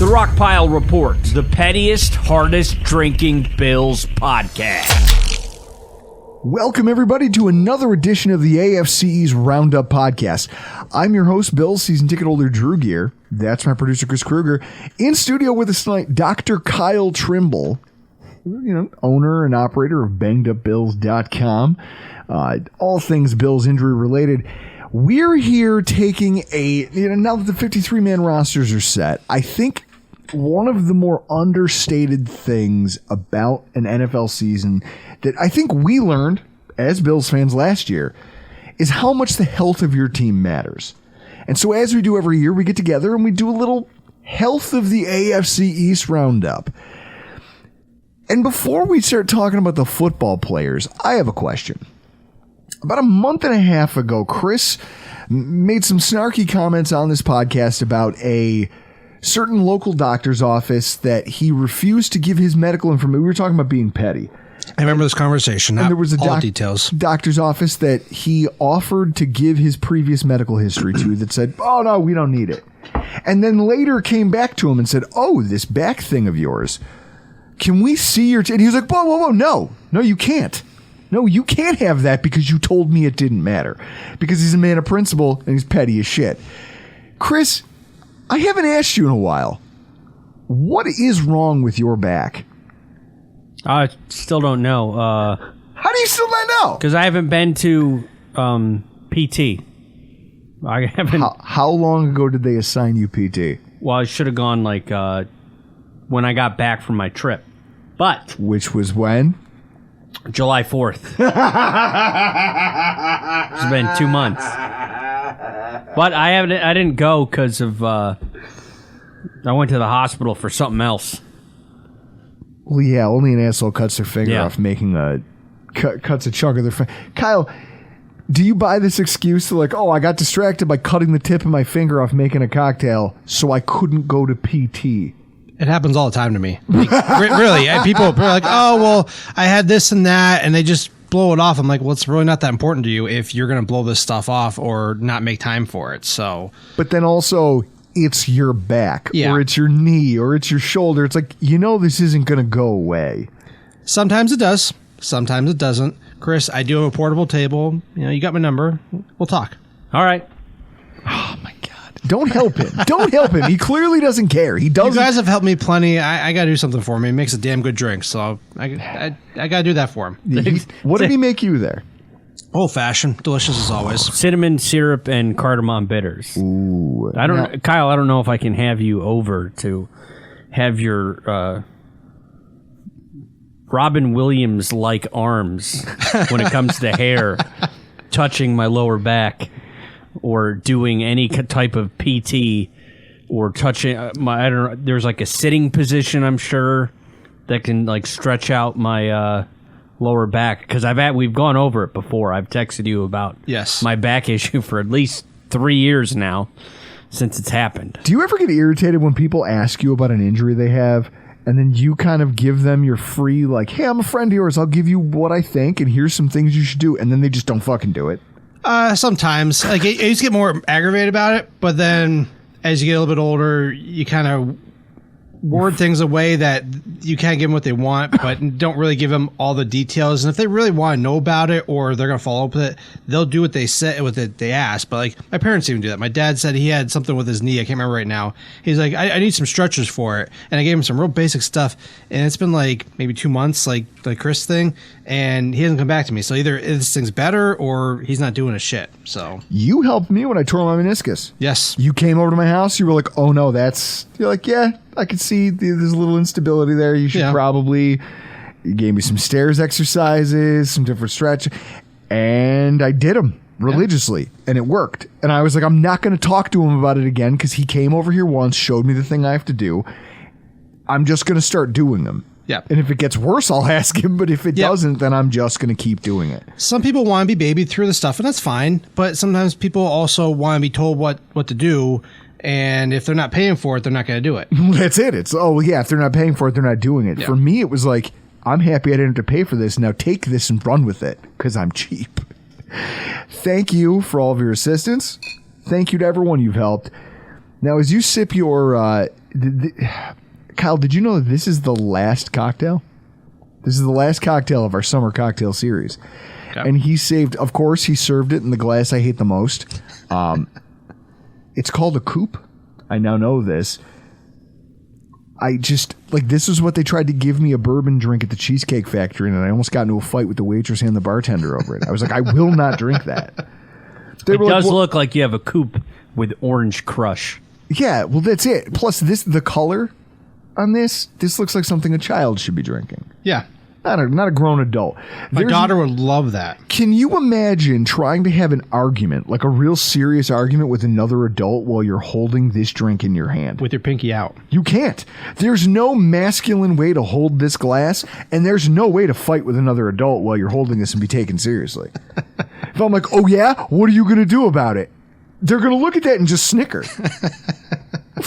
The Rockpile Report, the pettiest, hardest drinking Bills podcast. Welcome, everybody, to another edition of the AFC East Roundup podcast. I'm your host, Bills season ticket holder Drew Gear. That's my producer, Chris Kruger. In studio with us tonight, Dr. Kyle Trimble, owner and operator of BangedUpBills.com. All things Bills injury related. We're here taking now that the 53-man rosters are set, I think one of the more understated things about an NFL season that I think we learned as Bills fans last year is how much the health of your team matters. And so as we do every year, we get together and we do a little health of the AFC East roundup. And before we start talking about the football players, I have a question. About a month and a half ago, Chris made some snarky comments on this podcast about a certain local doctor's office that he refused to give his medical information. We were talking about being petty. I remember this conversation. And there was a details. Doctor's office that he offered to give his previous medical history to that said, oh, no, we don't need it. And then later came back to him and said, oh, this back thing of yours, can we see your... And he was like, whoa, no, you can't. No, you can't have that because you told me it didn't matter. Because he's a man of principle and he's petty as shit. Chris, I haven't asked you in a while. What is wrong with your back? I still don't know. How do you still not know? Because I haven't been to PT. I haven't. How long ago did they assign you PT? Well, I should have gone when I got back from my trip. But which was when? July 4th. It's been 2 months. But I didn't go because of I went to the hospital for something else. Well, yeah, only an asshole cuts their finger off making cuts a chunk of their finger. Kyle, do you buy this excuse to I got distracted by cutting the tip of my finger off making a cocktail, so I couldn't go to PT? It happens all the time to me. Really, people are like, oh, well, I had this and that, and they just blow it off. I'm like, well, it's really not that important to you if you're going to blow this stuff off or not make time for it. So, but then also, it's your back, or it's your knee, or it's your shoulder. It's like, this isn't going to go away. Sometimes it does. Sometimes it doesn't. Chris, I do have a portable table. You got my number. We'll talk. All right. Oh, my God. Don't help him. Don't help him. He clearly doesn't care. He doesn't. You guys have helped me plenty. I got to do something for him. He makes a damn good drink, so I got to do that for him. What did he make you there? Old-fashioned. Delicious as always. Cinnamon syrup and cardamom bitters. Ooh. Kyle, I don't know if I can have you over to have your Robin Williams-like arms when it comes to hair touching my lower back or doing any type of PT or touching I don't know. There's a sitting position, I'm sure, that can stretch out my lower back, because we've gone over it before. I've texted you about my back issue for at least 3 years now since it's happened. Do you ever get irritated when people ask you about an injury they have, and then you kind of give them your free, hey, I'm a friend of yours, I'll give you what I think, and here's some things you should do, and then they just don't fucking do it? Sometimes. I used to get more aggravated about it, but then as you get a little bit older, you kind of word things away that you can't give them what they want, but don't really give them all the details. And if they really want to know about it or they're going to follow up with it, they'll do what they said, what they asked. But my parents even do that. My dad said he had something with his knee. I can't remember right now. He's like, I need some stretchers for it. And I gave him some real basic stuff. And it's been maybe 2 months, like the Chris thing. And he hasn't come back to me. So either this thing's better or he's not doing a shit. So you helped me when I tore my meniscus. Yes. You came over to my house. You were like, oh no, you're like, yeah, I could see there's a little instability there. You should probably... You gave me some stairs exercises, some different stretch, and I did them religiously, and it worked. And I was like, I'm not going to talk to him about it again because he came over here once, showed me the thing I have to do. I'm just going to start doing them. Yeah. And if it gets worse, I'll ask him. But if it doesn't, then I'm just going to keep doing it. Some people want to be babied through the stuff, and that's fine. But sometimes people also want to be told what to do. And if they're not paying for it, they're not going to do it. That's it. It's, if they're not paying for it, they're not doing it. Yeah. For me, it was like, I'm happy I didn't have to pay for this. Now take this and run with it because I'm cheap. Thank you for all of your assistance. Thank you to everyone you've helped. Now, as you sip your Kyle, did you know that this is the last cocktail? This is the last cocktail of our summer cocktail series. Okay. And he saved, of course, he served it in the glass I hate the most. It's called a coupe. I now know this. I just, this is what they tried to give me a bourbon drink at the Cheesecake Factory, and I almost got into a fight with the waitress and the bartender over it. I was like, I will not drink that. It does look like you have a coupe with orange crush. Yeah, well, that's it. Plus, the color on this looks like something a child should be drinking. Yeah. Not a grown adult. My daughter would love that. Can you imagine trying to have an argument, like a real serious argument with another adult while you're holding this drink in your hand? With your pinky out. You can't. There's no masculine way to hold this glass, and there's no way to fight with another adult while you're holding this and be taken seriously. If I'm like, oh yeah, what are you going to do about it? They're going to look at that and just snicker.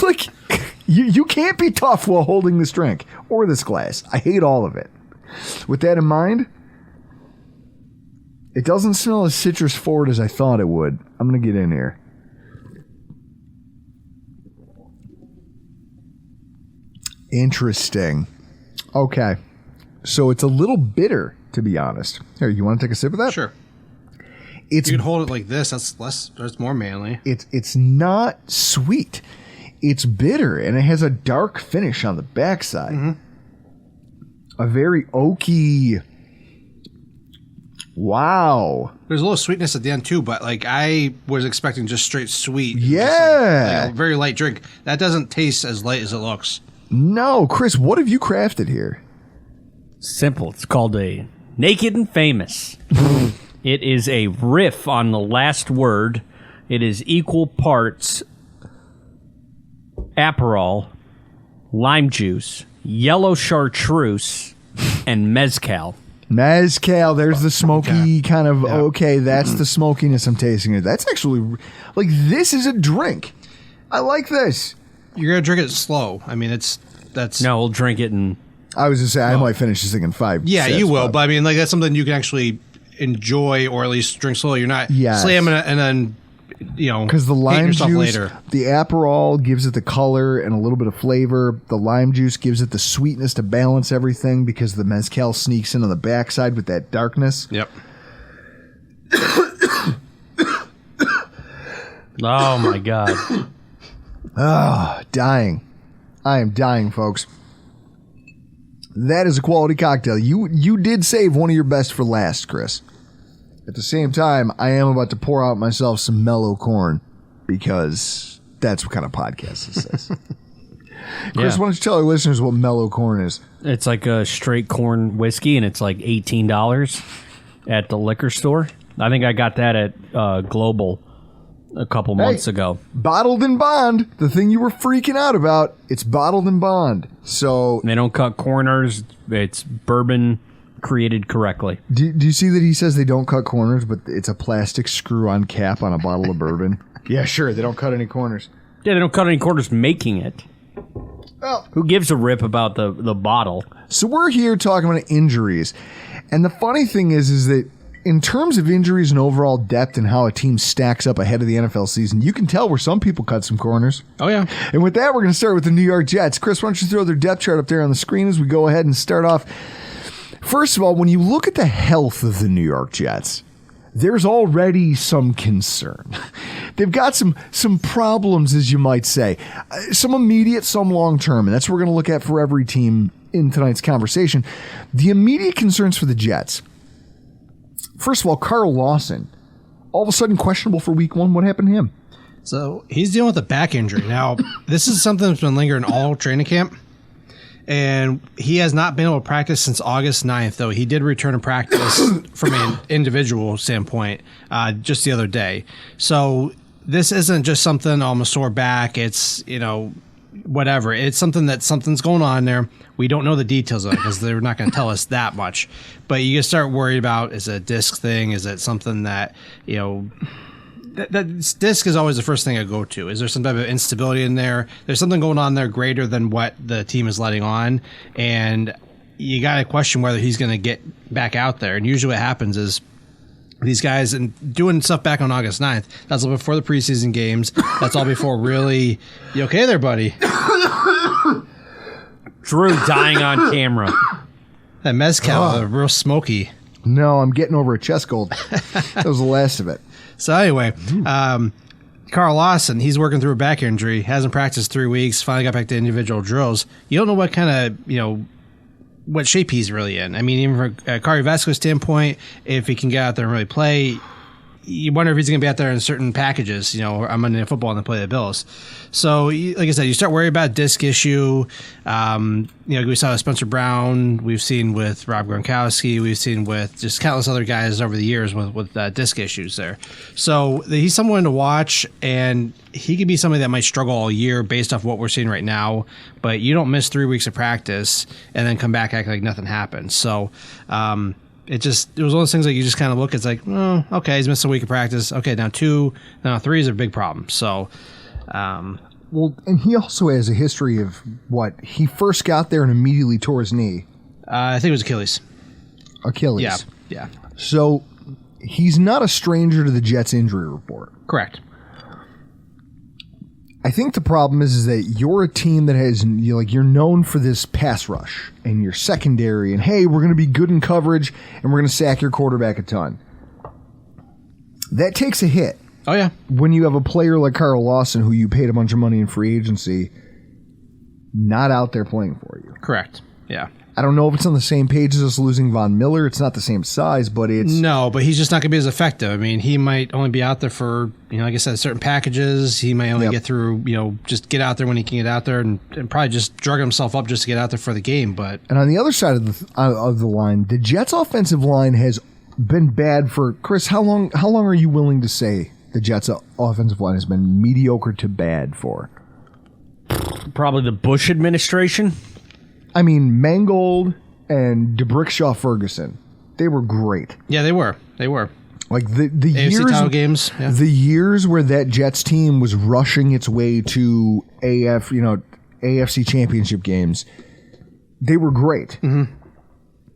Like, you can't be tough while holding this drink or this glass. I hate all of it. With that in mind, it doesn't smell as citrus forward as I thought it would. I'm going to get in here. Interesting. Okay. So it's a little bitter, to be honest. Here, you want to take a sip of that? Sure. You can hold it like this. That's more manly. It's not sweet. It's bitter, and it has a dark finish on the backside. Mm-hmm. A very oaky. Wow. There's a little sweetness at the end too, but I was expecting just straight sweet. Yeah. Just a very light drink. That doesn't taste as light as it looks. No, Chris, what have you crafted here? Simple. It's called a Naked and Famous. It is a riff on the last word. It is equal parts Aperol, lime juice, yellow chartreuse, and mezcal. Mezcal, there's the smoky kind of, that's the smokiness I'm tasting. That's actually, this is a drink. I like this. You're going to drink it slow. I mean, that's... No, we'll drink it in... I was going to say, I might finish this thing in 5 Yeah, sips, you will, but I mean, that's something you can actually enjoy or at least drink slowly. You're not slamming it and then... because the lime juice, later. The Aperol gives it the color and a little bit of flavor. The lime juice gives it the sweetness to balance everything because the mezcal sneaks in on the backside with that darkness. Yep. Oh my god. Dying. I am dying, folks. That is a quality cocktail. You did save one of your best for last, Chris. At the same time, I am about to pour out myself some mellow corn because that's what kind of podcast this is. Chris, why don't you tell our listeners what mellow corn is? It's like a straight corn whiskey, and it's like $18 at the liquor store. I think I got that at Global a couple months ago. Bottled in bond. The thing you were freaking out about, it's bottled in bond. So they don't cut corners. It's bourbon created correctly. Do you see that he says they don't cut corners, but it's a plastic screw-on cap on a bottle of bourbon? Yeah, sure. They don't cut any corners. Yeah, they don't cut any corners making it. Well, who gives a rip about the bottle? So we're here talking about injuries. And the funny thing is that in terms of injuries and overall depth and how a team stacks up ahead of the NFL season, you can tell where some people cut some corners. Oh, yeah. And with that, we're going to start with the New York Jets. Chris, why don't you throw their depth chart up there on the screen as we go ahead and start off. First of all, when you look at the health of the New York Jets, there's already some concern. They've got some problems, as you might say. Some immediate, some long-term, and that's what we're going to look at for every team in tonight's conversation. The immediate concerns for the Jets. First of all, Carl Lawson, all of a sudden questionable for week 1. What happened to him? So he's dealing with a back injury. Now, this is something that's been lingering all training camp. And he has not been able to practice since August 9th, though he did return to practice from an individual standpoint just the other day. So this isn't just something, I'm a sore back. It's, whatever. It's something's going on there. We don't know the details of it because they're not going to tell us that much. But you just start worried about, is it a disc thing? Is it something that, that disc is always the first thing I go to. Is there some type of instability in there? There's something going on there greater than what the team is letting on. And you got to question whether he's going to get back out there. And usually what happens is these guys and doing stuff back on August 9th, that's all before the preseason games. That's all before really, you okay there, buddy? Drew dying on camera. That mezcal, real smoky. No, I'm getting over a chest cold. That was the last of it. So anyway, Carl Lawson, he's working through a back injury, hasn't practiced 3 weeks, finally got back to individual drills. You don't know what kind of, what shape he's really in. I mean, even from a cardiovascular standpoint, if he can get out there and really play, you wonder if he's going to be out there in certain packages, on Monday Night Football and then play the Bills. So, like I said, you start worrying about disc issue. We saw with Spencer Brown. We've seen with Rob Gronkowski. We've seen with just countless other guys over the years with disc issues there. So he's someone to watch, and he could be somebody that might struggle all year based off what we're seeing right now. But you don't miss 3 weeks of practice and then come back acting like nothing happened. So, it was one of those things like you just kind of look, it's like, oh, okay, he's missed a week of practice. Okay, now 3 is a big problem. So, well, and he also has a history of he first got there and immediately tore his knee. I think it was Achilles. Yeah. So he's not a stranger to the Jets injury report. Correct. I think the problem is that you're a team that has, you're known for this pass rush and your secondary, and hey, we're going to be good in coverage and we're going to sack your quarterback a ton. That takes a hit. Oh, yeah. When you have a player like Carl Lawson, who you paid a bunch of money in free agency, not out there playing for you. Correct. Yeah. I don't know if it's on the same page as us losing Von Miller. It's not the same size, but it's... No, but he's just not going to be as effective. I mean, he might only be out there for, like I said, certain packages. He might only get through, just get out there when he can get out there and probably just drug himself up just to get out there for the game. But And on the other side of the line, the Jets' offensive line has been bad for... Chris, how long are you willing to say the Jets' offensive line has been mediocre to bad for? Probably the Bush administration. I mean, Mangold and DeBrickshaw Ferguson, they were great. Yeah, they were. Like the AFC years, title games. Yeah. The years where that Jets team was rushing its way to AFC championship games, they were great. Mm-hmm.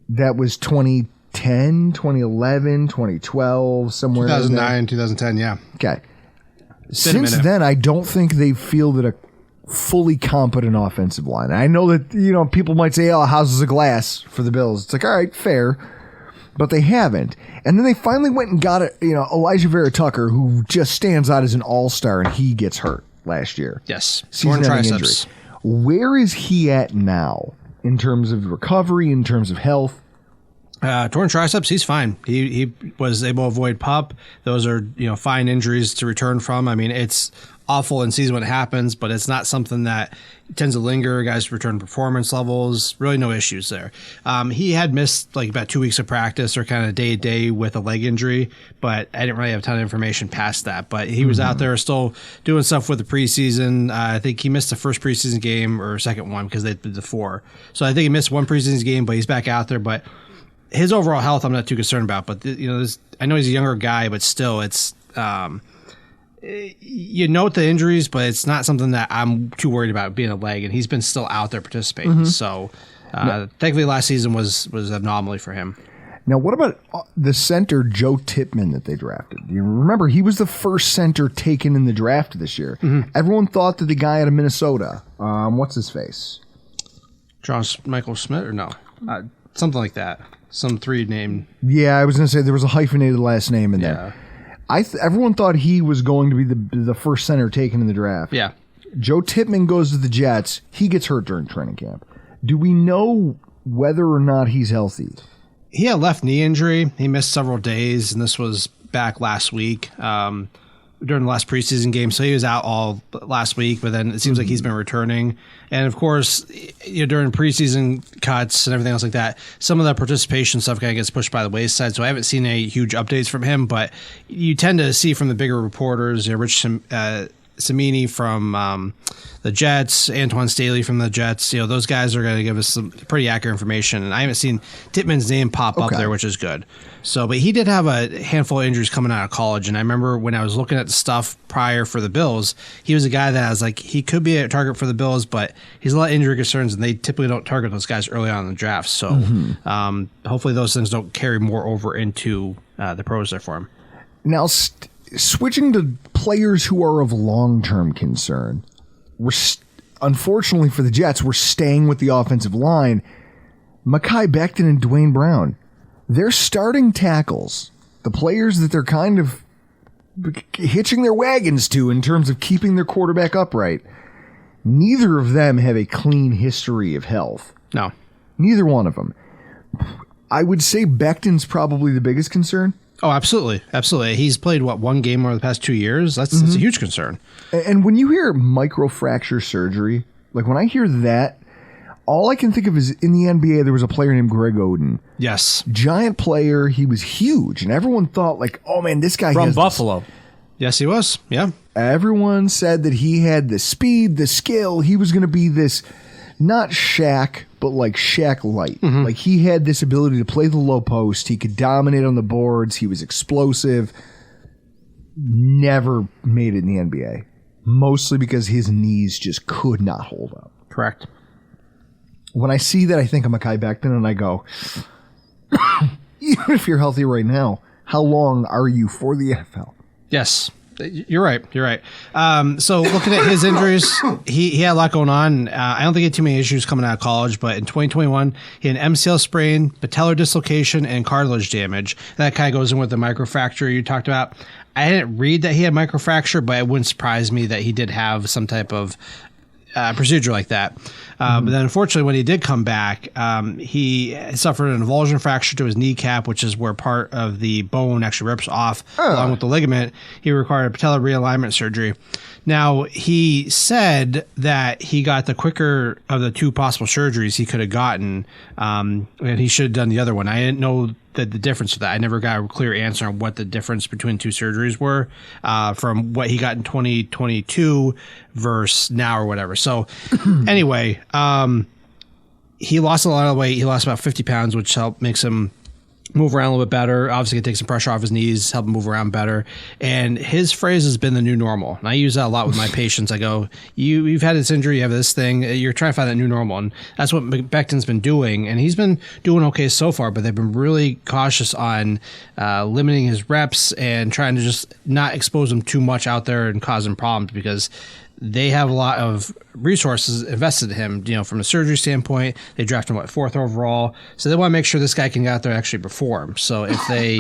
That was 2010, 2011, 2012, somewhere 2009, 2010, yeah. Okay. Since then, I don't think they fielded a fully competent offensive line. I know that, people might say, oh, houses of glass for the Bills. It's like, all right, fair. But they haven't. And then they finally went and got Elijah Vera Tucker, who just stands out as an all-star, and he gets hurt last year. Yes. Season-ending injury. Where is he at now in terms of recovery, in terms of health? Torn triceps, he's fine. He was able to avoid PUP. Those are, fine injuries to return from. I mean, it's awful in season when it happens, but it's not something that tends to linger. Guys return performance levels, really no issues there. He had missed like about 2 weeks of practice or kind of day to day with a leg injury, but I didn't really have a ton of information past that. But he was out there still doing stuff with the preseason. I think he missed the first preseason game or second one because they did the 4. So I think he missed one preseason game, but he's back out there. But his overall health, I'm not too concerned about. But I know he's a younger guy, but still, it's note the injuries, but it's not something that I'm too worried about being a leg. And he's been still out there participating. So thankfully, last season was an anomaly for him. Now, what about the center Joe Tippmann that they drafted? You remember he was the first center taken in the draft this year. Mm-hmm. Everyone thought that the guy out of Minnesota, what's his face, Josh Michael Smith, or no, something like that. Some 3 name. Yeah, I was going to say there was a hyphenated last name in there. Everyone thought he was going to be the first center taken in the draft. Yeah. Joe Tippmann goes to the Jets. He gets hurt during training camp. Do we know whether or not he's healthy? He had a left knee injury. He missed several days, and this was back last week during the last preseason game. So he was out all last week, but then it seems like he's been returning. And of course, during preseason cuts and everything else like that, some of the participation stuff kind of gets pushed by the wayside. So I haven't seen any huge updates from him, but you tend to see from the bigger reporters, Rich Cimini from the Jets, Antoine Staley from the Jets. Those guys are going to give us some pretty accurate information. And I haven't seen Tippmann's name pop up there, which is good. So, but he did have a handful of injuries coming out of college. And I remember when I was looking at the stuff prior for the Bills, he was a guy that I was like, he could be a target for the Bills, but he's a lot of injury concerns, and they typically don't target those guys early on in the draft. So hopefully those things don't carry more over into the pros there for him. Now, switching to players who are of long-term concern, unfortunately for the Jets, we're staying with the offensive line. Mekhi Becton and Dwayne Brown, they're starting tackles, the players that they're kind of hitching their wagons to in terms of keeping their quarterback upright. Neither of them have a clean history of health. No. Neither one of them. I would say Becton's probably the biggest concern. Oh, absolutely. Absolutely. He's played, one game over the past 2 years? That's a huge concern. And when you hear microfracture surgery, like when I hear that, all I can think of is in the NBA, there was a player named Greg Oden. Yes. Giant player. He was huge. And everyone thought like, oh man, this guy From has Buffalo. Yes, he was. Yeah. Everyone said that he had the speed, the skill. He was going to be this, not Shaq, but like Shaq light. Like he had this ability to play the low post. He could dominate on the boards. He was explosive. Never made it in the NBA. Mostly because his knees just could not hold up. Correct. When I see that, I think of Mekhi Becton and I go, even if you're healthy right now, how long are you for the NFL? Yes. You're right. You're right. So looking at his injuries, he had a lot going on. I don't think he had too many issues coming out of college, but in 2021, he had an MCL sprain, patellar dislocation, and cartilage damage. That kind of goes in with the microfracture you talked about. I didn't read that he had microfracture, but it wouldn't surprise me that he did have some type of procedure like that. But then unfortunately, when he did come back, he suffered an avulsion fracture to his kneecap, which is where part of the bone actually rips off along with the ligament. He required a patellar realignment surgery. Now, he said that he got the quicker of the two possible surgeries he could have gotten, and he should have done the other one. I didn't know the difference of that. I never got a clear answer on what the difference between two surgeries were from what he got in 2022 versus now or whatever. So anyway, he lost a lot of weight. He lost about 50 pounds, which makes him move around a little bit better. Obviously, it takes some pressure off his knees, help him move around better. And his phrase has been the new normal. And I use that a lot with my patients. I go, you've had this injury, you have this thing, you're trying to find that new normal. And that's what Becton's been doing. And he's been doing okay so far, but they've been really cautious on limiting his reps and trying to just not expose him too much out there and cause him problems, because they have a lot of resources invested in him, from a surgery standpoint. They drafted him, 4th overall. So they want to make sure this guy can get out there and actually perform. So if they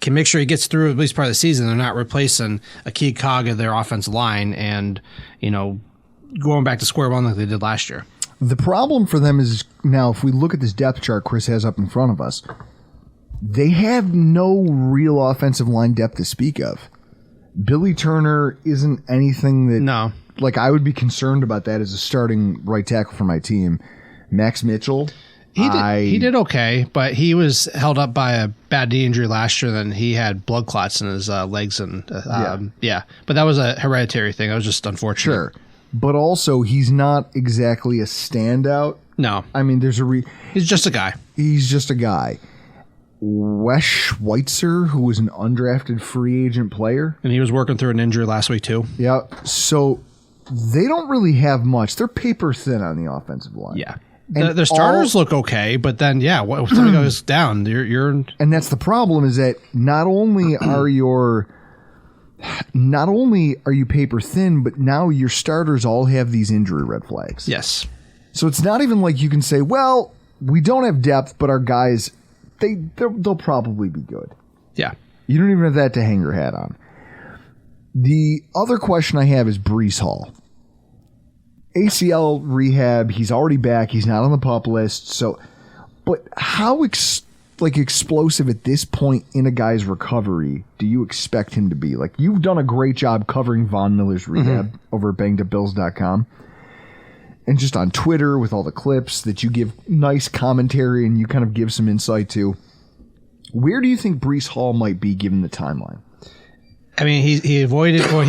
can make sure he gets through at least part of the season, they're not replacing a key cog of their offensive line and, going back to square one like they did last year. The problem for them is now, if we look at this depth chart Chris has up in front of us, they have no real offensive line depth to speak of. Billy Turner isn't anything that... No. Like, I would be concerned about that as a starting right tackle for my team. Max Mitchell... He did okay, but he was held up by a bad knee injury last year. Then he had blood clots in his legs, and but that was a hereditary thing. That was just unfortunate. Sure, but also he's not exactly a standout. No, I mean he's just a guy. He's just a guy. Wes Schweitzer, who was an undrafted free agent player, and he was working through an injury last week too. Yeah, so they don't really have much. They're paper thin on the offensive line. Yeah. The starters look okay, but then, what somebody goes down, you're... And that's the problem, is that not only are you paper thin, but now your starters all have these injury red flags. Yes. So it's not even like you can say, well, we don't have depth, but our guys, they'll probably be good. Yeah. You don't even have that to hang your hat on. The other question I have is Breece Hall. ACL rehab, he's already back. He's not on the PUP list. So, but how explosive at this point in a guy's recovery do you expect him to be? Like, you've done a great job covering Von Miller's rehab over at bangedupbills.com. And just on Twitter with all the clips that you give nice commentary and you kind of give some insight to. Where do you think Breece Hall might be given the timeline? I mean, he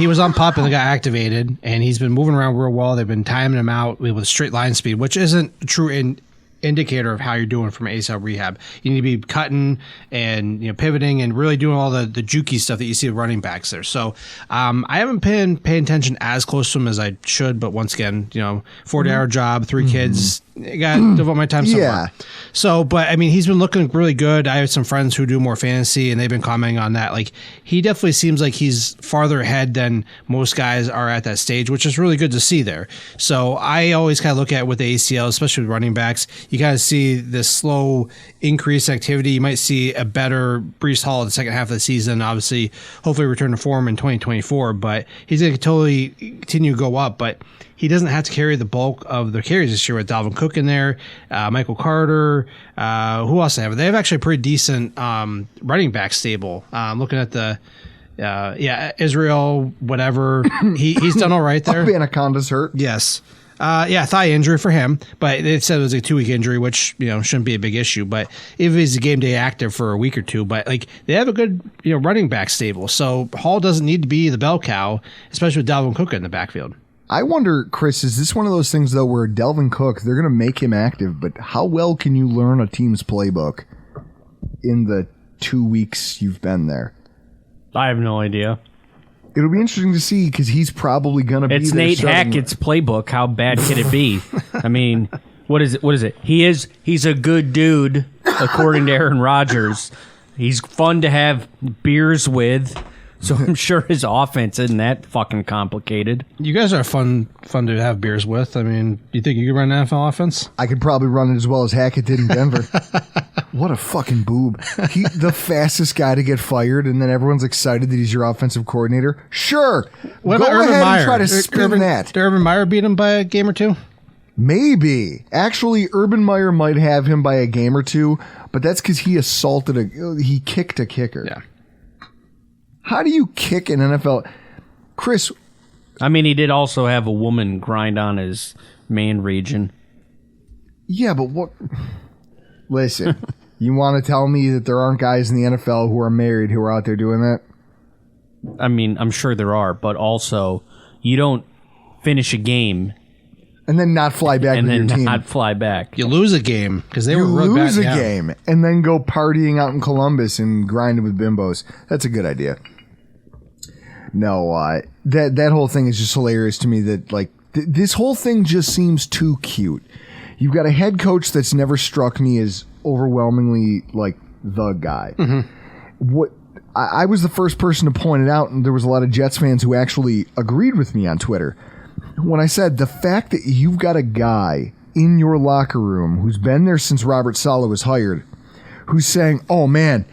was on PUP and got activated, and he's been moving around real well. They've been timing him out with straight line speed, which isn't true in indicator of how you're doing from ACL rehab. You need to be cutting and pivoting and really doing all the jukey stuff that you see with running backs there. So I haven't been paying attention as close to him as I should, but once again, 40-hour job, 3 kids, I got to devote my time somewhere. Yeah. So, but I mean, he's been looking really good. I have some friends who do more fantasy, and they've been commenting on that. Like, he definitely seems like he's farther ahead than most guys are at that stage, which is really good to see there. So I always kind of look at with the ACL, especially with running backs, you kind of see this slow increase in activity. You might see a better Breece Hall in the second half of the season, obviously, hopefully return to form in 2024, but he's going to totally continue to go up. But he doesn't have to carry the bulk of the carries this year with Dalvin Cook in there, Michael Carter. Who else they have? They have actually a pretty decent running back stable. Looking at the Israel, whatever. He's done all right there. Anaconda's hurt. Yes. Thigh injury for him, but they said it was a 2-week injury, which shouldn't be a big issue. But if he's a game day active for a week or two, but like they have a good running back stable, so Hall doesn't need to be the bell cow, especially with Dalvin Cook in the backfield. I wonder, Chris, is this one of those things, though, where Dalvin Cook, they're going to make him active, but how well can you learn a team's playbook in the 2 weeks you've been there? I have no idea. It'll be interesting to see because he's probably going to be. It's Nate Hackett's playbook. How bad can it be? I mean, what is it? He's a good dude, according to Aaron Rodgers. He's fun to have beers with. So I'm sure his offense isn't that fucking complicated. You guys are fun to have beers with. I mean, you think you could run an NFL offense? I could probably run it as well as Hackett did in Denver. What a fucking boob. The fastest guy to get fired, and then everyone's excited that he's your offensive coordinator. Sure. What Go about Urban ahead Meyer? and try to spin that. Did Urban Meyer beat him by a game or two? Maybe. Actually, Urban Meyer might have him by a game or two, but that's because he kicked a kicker. Yeah. How do you kick an NFL? Chris. I mean, he did also have a woman grind on his man region. Yeah, but what? Listen, you want to tell me that there aren't guys in the NFL who are married who are out there doing that? I mean, I'm sure there are, but also you don't finish a game and then not fly back and with then your team. not fly back. You lose a game because they were You real lose bad. a game and then go partying out in Columbus and grinding with bimbos. That's a good idea. No, that whole thing is just hilarious to me. That like this whole thing just seems too cute. You've got a head coach that's never struck me as overwhelmingly like the guy. What I was the first person to point it out, and there was a lot of Jets fans who actually agreed with me on Twitter when I said the fact that you've got a guy in your locker room who's been there since Robert Saleh was hired, who's saying, "Oh man,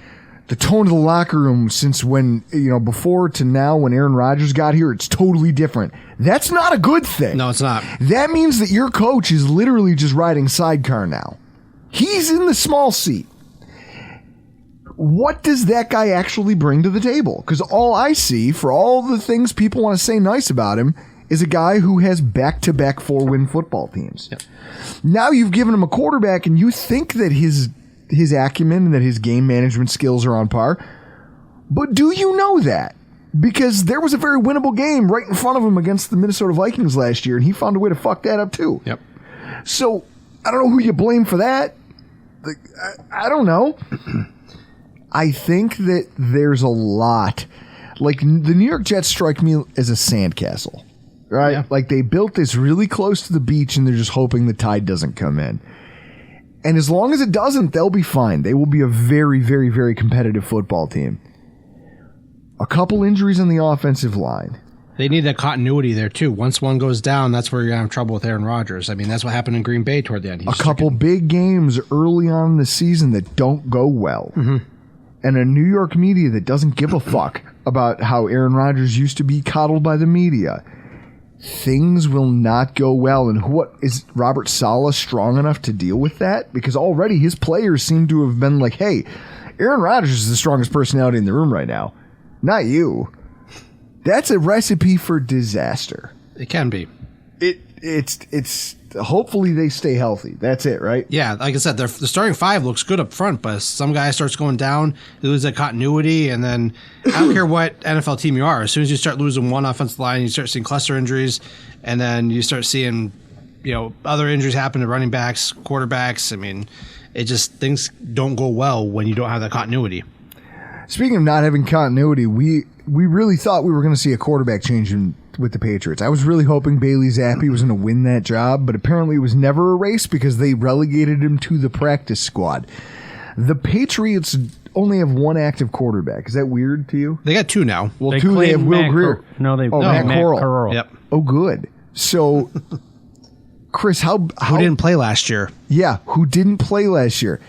the tone of the locker room since when, before to now when Aaron Rodgers got here, it's totally different." That's not a good thing. No, it's not. That means that your coach is literally just riding sidecar now. He's in the small seat. What does that guy actually bring to the table? Because all I see, for all the things people want to say nice about him, is a guy who has back-to-back 4-win football teams. Yep. Now you've given him a quarterback, and you think that his acumen and that his game management skills are on par. But do you know that? Because there was a very winnable game right in front of him against the Minnesota Vikings last year, and he found a way to fuck that up too. Yep. So I don't know who you blame for that. I don't know. I think that there's a lot. Like, the New York Jets strike me as a sandcastle, right? Yeah. Like, they built this really close to the beach, and they're just hoping the tide doesn't come in. And as long as it doesn't, they'll be fine. They will be a very, very, very competitive football team. A couple injuries on the offensive line. They need that continuity there, too. Once one goes down, that's where you're going to have trouble with Aaron Rodgers. I mean, that's what happened in Green Bay toward the end. A couple big games early on in the season that don't go well. Mm-hmm. And a New York media that doesn't give a fuck about how Aaron Rodgers used to be coddled by the media. Things will not go well. And what is Robert Saleh strong enough to deal with that? Because already his players seem to have been like, hey, Aaron Rodgers is the strongest personality in the room right now. Not you. That's a recipe for disaster. It can be. It's hopefully they stay healthy. That's it, right? Yeah, like I said, the starting five looks good up front, but some guy starts going down, you lose that continuity, and then I don't care what NFL team you are. As soon as you start losing one offensive line, you start seeing cluster injuries, and then you start seeing other injuries happen to running backs, quarterbacks. I mean, it just, things don't go well when you don't have that continuity. Speaking of not having continuity, we really thought we were going to see a quarterback change with the Patriots. I was really hoping Bailey Zappi was going to win that job, but apparently it was never a race because they relegated him to the practice squad. The Patriots only have one active quarterback. Is that weird to you? They got two now. Well, two, they have Will Greer. Matt Matt Corral. Yep. Oh, good. So, Chris, how Who didn't play last year? Yeah, who didn't play last year?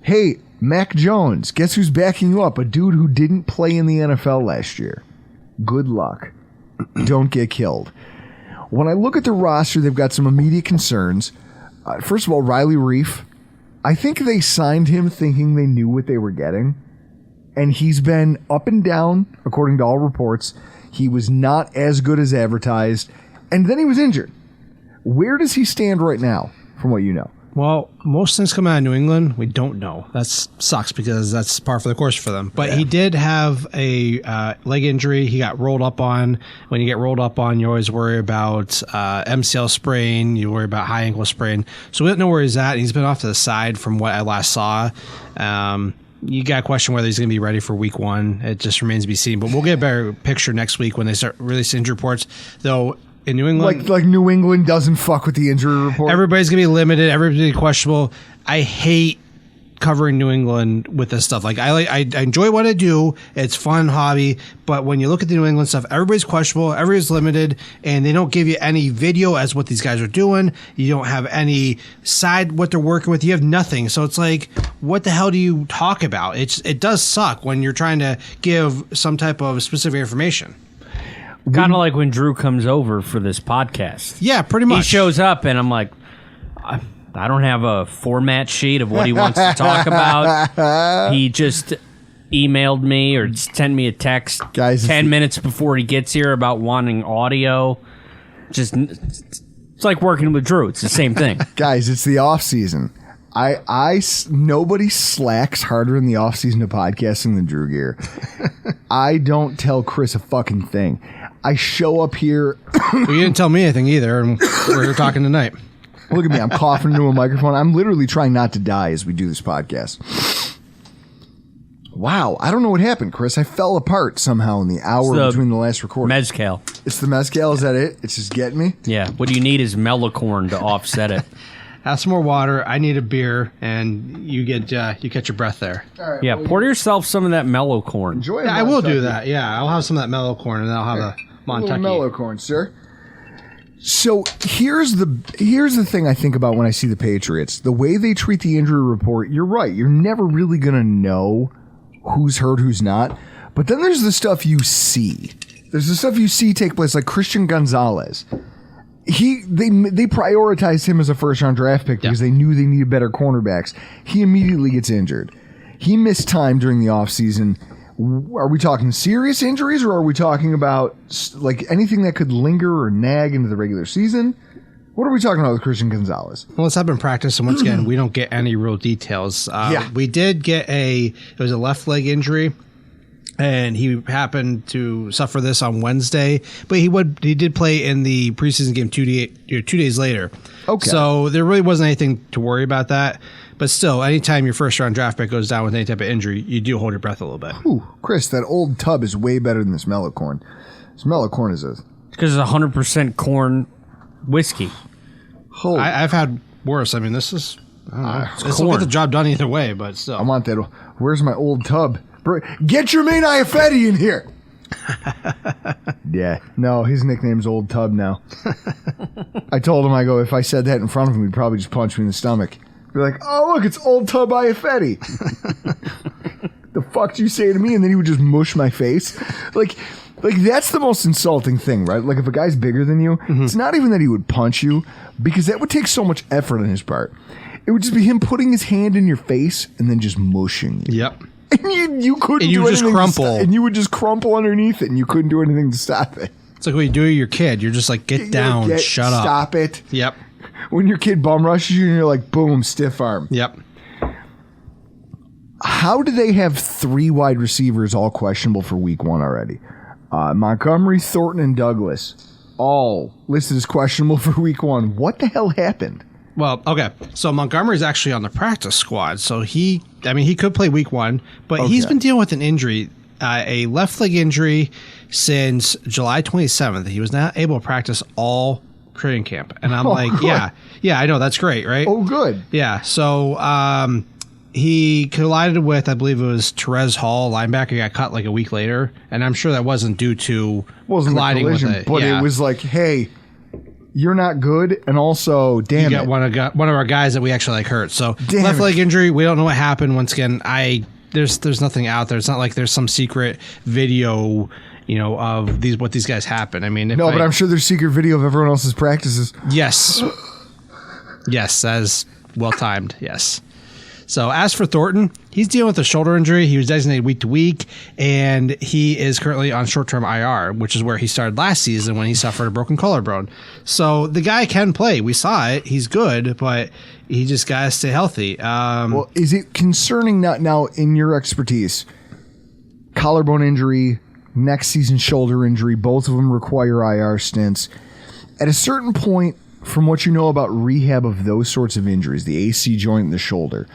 Hey, Mac Jones, guess who's backing you up? A dude who didn't play in the NFL last year. Good luck. Don't get killed. When I look at the roster, they've got some immediate concerns. First of all, Riley Reif. I think they signed him thinking they knew what they were getting. And he's been up and down, according to all reports. He was not as good as advertised. And then he was injured. Where does he stand right now, from what you know? Well, most things come out of New England. We don't know. That sucks because that's par for the course for them. But he did have a leg injury. He got rolled up on. When you get rolled up on, you always worry about MCL sprain. You worry about high ankle sprain. So we don't know where he's at. He's been off to the side from what I last saw. You got to question whether he's going to be ready for week 1. It just remains to be seen. But we'll get a better picture next week when they start releasing injury reports. Though, in New England, like New England doesn't fuck with the injury report. Everybody's gonna be limited. Everybody's questionable. I hate covering New England with this stuff. Like I enjoy what I do. It's fun hobby. But when you look at the New England stuff, everybody's questionable. Everybody's limited, and they don't give you any video as what these guys are doing. You don't have any side what they're working with. You have nothing. So it's like, what the hell do you talk about? It does suck when you're trying to give some type of specific information. Kind of like when Drew comes over for this podcast. Yeah, pretty much. He shows up, and I'm like, I don't have a format sheet of what he wants to talk about. He just emailed me or sent me a text Guys, 10 minutes before he gets here about wanting audio. It's like working with Drew. It's the same thing. Guys, it's the off season. Nobody slacks harder in the off season of podcasting than Drew Gear. I don't tell Chris a fucking thing. I show up here. Well, you didn't tell me anything either, and we're here talking tonight. Look at me. I'm coughing into a microphone. I'm literally trying not to die as we do this podcast. Wow. I don't know what happened, Chris. I fell apart somehow in the hour between the last recording. Mezcal. It's the mezcal. Is that it? It's just getting me? Yeah. What you need is mellocorn to offset it. Have some more water. I need a beer, and you catch your breath there. All right, Yeah, pour yourself some of that mellow corn. Enjoy it. Yeah, I will do that. Yeah, I'll have some of that mellow corn, and then I'll have a Montucky. Mellow corn, sir. So here's the thing I think about when I see the Patriots. The way they treat the injury report, you're right. You're never really going to know who's hurt, who's not. But then there's the stuff you see. There's the stuff you see take place, like Christian Gonzalez. They prioritized him as a first-round draft pick because they knew they needed better cornerbacks. He immediately gets injured. He missed time during the offseason. Are we talking serious injuries, or are we talking about like anything that could linger or nag into the regular season? What are we talking about with Christian Gonzalez? Well, let's have him practice, and once again, we don't get any real details. We did get it was a left leg injury, and he happened to suffer this on Wednesday, but he did play in the preseason game 2 days later. Okay. So there really wasn't anything to worry about that. But still, anytime your first-round draft pick goes down with any type of injury, you do hold your breath a little bit. Ooh, Chris, that old tub is way better than this mellow corn. This mellow corn is because it's 100% corn whiskey. I've had worse. I mean, this is this will get the job done either way, but still. I want that. Where's my old tub? Get Jermaine Iafetti in here. Yeah, no, his nickname's Old Tub now. I told him, I go, if I said that in front of him, he'd probably just punch me in the stomach. Be like, oh, look, it's Old Tub Iafetti. The fuck did you say to me? And then he would just mush my face. Like that's the most insulting thing, right? Like if a guy's bigger than you, it's not even that he would punch you, because that would take so much effort on his part. It would just be him putting his hand in your face and then just mushing you. Yep. And you couldn't and you do just anything crumple. and you would just crumple underneath it, and you couldn't do anything to stop it. It's like what you do to your kid. You're just like, get down, shut up. Stop it. Yep. When your kid bum rushes you and you're like, boom, stiff arm. Yep. How do they have 3 wide receivers all questionable for week 1 already? Montgomery, Thornton, and Douglas. all listed as questionable for week 1. What the hell happened? Well, okay. So Montgomery's actually on the practice squad. So he could play week 1, but he's been dealing with an injury, a left leg injury since July 27th. He was not able to practice all training camp. And I'm good. yeah, I know. That's great, right? Oh, good. Yeah. So he collided with, I believe it was Therese Hall, linebacker. He got cut like a week later. And I'm sure that wasn't due to colliding with it. But it was like, hey, you're not good, and also, damn you got one of our guys that we actually hurt. So left leg injury, we don't know what happened. Once again, there's nothing out there. It's not like there's some secret video, of what these guys happen. I mean, but I'm sure there's secret video of everyone else's practices. Yes, as well timed. Yes. So as for Thornton, he's dealing with a shoulder injury. He was designated week to week, and he is currently on short-term IR, which is where he started last season when he suffered a broken collarbone. So the guy can play. We saw it. He's good, but he just got to stay healthy. Well, is it concerning now in your expertise, collarbone injury, next season shoulder injury, both of them require IR stints. At a certain point, from what you know about rehab of those sorts of injuries, the AC joint and the shoulder,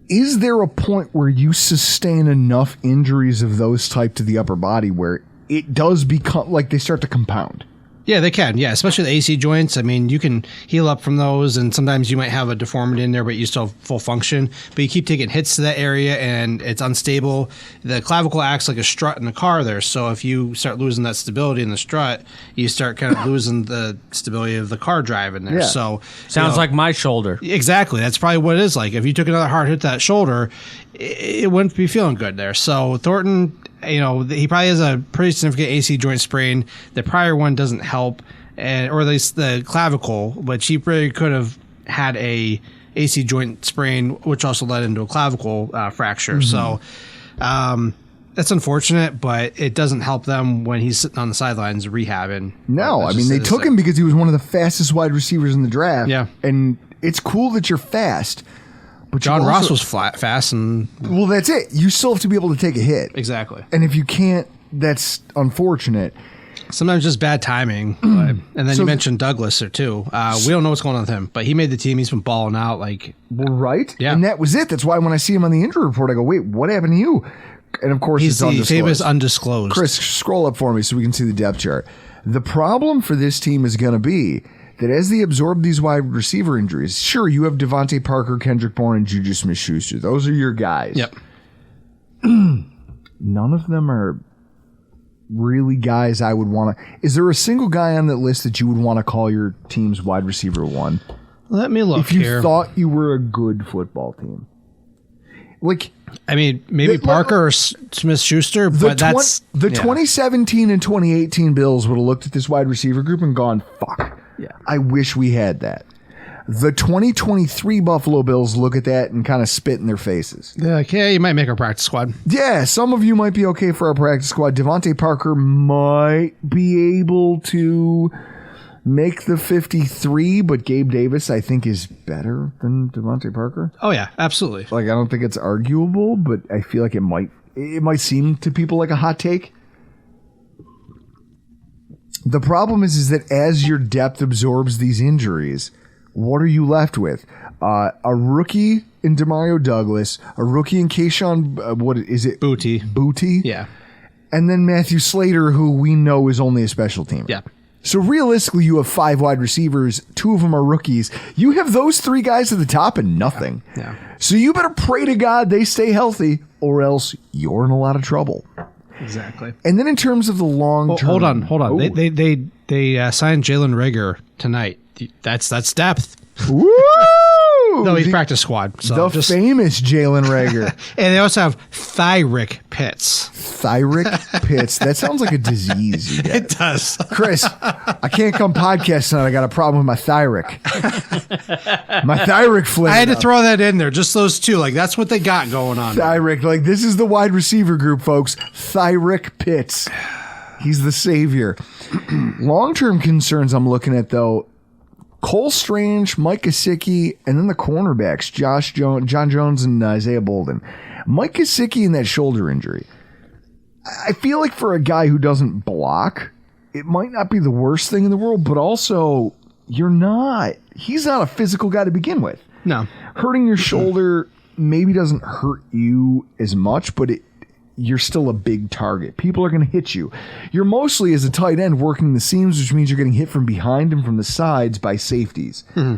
is there a point where you sustain enough injuries of those type to the upper body where it does become like they start to compound? Yeah, they can. Yeah, especially the AC joints. I mean, you can heal up from those, and sometimes you might have a deformity in there, but you still have full function. But you keep taking hits to that area, and it's unstable. The clavicle acts like a strut in the car there. So if you start losing that stability in the strut, you start kind of losing the stability of the car driving there. Yeah. So Sounds like my shoulder. Exactly. That's probably what it is like. If you took another hard hit to that shoulder, it wouldn't be feeling good there. So Thornton, he probably has a pretty significant AC joint sprain. The prior one doesn't help, or at least the clavicle, but she really could have had a AC joint sprain, which also led into a clavicle fracture. So that's unfortunate, but it doesn't help them when he's sitting on the sidelines rehabbing. No, I mean, they took him because he was one of the fastest wide receivers in the draft. Yeah. And it's cool that you're fast. But John Ross was fast, and well, that's it. You still have to be able to take a hit. Exactly. And if you can't, that's unfortunate. Sometimes just bad timing. And then you mentioned Douglas there too. We don't know what's going on with him, but he made the team. He's been balling out right. Yeah. And that was it. That's why when I see him on the injury report, I go, "Wait, what happened to you?" And of course, he's it's undisclosed. the famous undisclosed. Chris, scroll up for me so we can see the depth chart. The problem for this team is going to be that as they absorb these wide receiver injuries, sure, you have Devontae Parker, Kendrick Bourne, and Juju Smith-Schuster. Those are your guys. Yep. None of them are really guys I would want to... Is there a single guy on that list that you would want to call your team's wide receiver one? Let me look if you here. thought you were a good football team. I mean, maybe Parker or Smith-Schuster, but that's... The 2017 and 2018 Bills would have looked at this wide receiver group and gone, fuck. Yeah. I wish we had that. The 2023 Buffalo Bills look at that and kind of spit in their faces. They're like, yeah, you might make our practice squad. Yeah, some of you might be okay for our practice squad. Devontae Parker might be able to make the 53, but Gabe Davis, I think, is better than Devontae Parker. Oh, yeah, absolutely. I don't think it's arguable, but I feel like it might seem to people like a hot take. The problem is that as your depth absorbs these injuries, what are you left with? A rookie in Demario Douglas, a rookie in Keyshawn, what is it? Booty? Yeah. And then Matthew Slater, who we know is only a special teamer. Yeah. So realistically, you have 5 wide receivers, 2 of them are rookies. You have those 3 guys at the top and nothing. Yeah. So you better pray to God they stay healthy, or else you're in a lot of trouble. Exactly. And then in terms of the long term, hold on. Oh. They signed Jalen Rager tonight. That's depth. Woo! No, he's practice squad. So the famous Jalen Rager. And they also have Thyrick Pitts. Thyrick Pitts. That sounds like a disease. It does. Chris, I can't come podcast tonight. I got a problem with my thyrick. My thyrick flared I had to up. throw that in there. Just those two. That's what they got going on. Thyrick. This is the wide receiver group, folks. Thyrick Pitts. He's the savior. Long-term concerns I'm looking at, though, Cole Strange, Mike Gesicki, and then the cornerbacks, John Jones, and Isaiah Bolden. Mike Gesicki and that shoulder injury. I feel like for a guy who doesn't block, it might not be the worst thing in the world, but also he's not a physical guy to begin with. No. Hurting your shoulder maybe doesn't hurt you as much, but you're still a big target. People are going to hit you. You're mostly, as a tight end, working the seams, which means you're getting hit from behind and from the sides by safeties. Mm-hmm.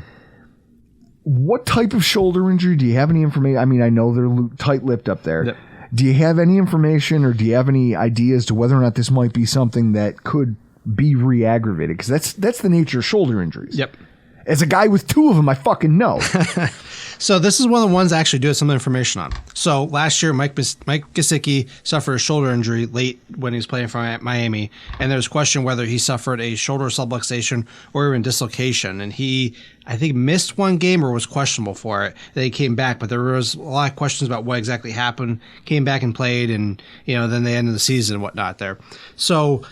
What type of shoulder injury? Do you have any information? I mean, I know they're tight-lipped up there. Yep. Do you have any information, or do you have any ideas to whether or not this might be something that could be re-aggravated? Because that's the nature of shoulder injuries. Yep. As a guy with 2 of them, I fucking know. So this is one of the ones I actually do have some information on. So last year, Mike Gesicki suffered a shoulder injury late when he was playing for Miami, and there was a question whether he suffered a shoulder subluxation or even dislocation. And he, I think, missed one game or was questionable for it. Then he came back, but there was a lot of questions about what exactly happened. Came back and played, and then they ended the season and whatnot there. So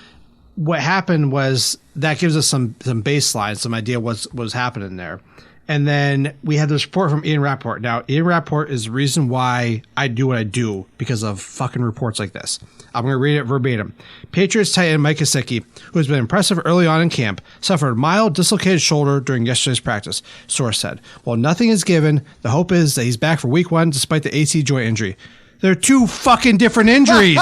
what happened was that gives us some baseline, some idea what was happening there. And then we had this report from Ian Rappaport. Now, Ian Rappaport is the reason why I do what I do, because of fucking reports like this. I'm going to read it verbatim. Patriots tight end Mike Gesicki, who has been impressive early on in camp, suffered a mild dislocated shoulder during yesterday's practice, source said. While nothing is given, the hope is that he's back for week 1 despite the AC joint injury. They're 2 fucking different injuries.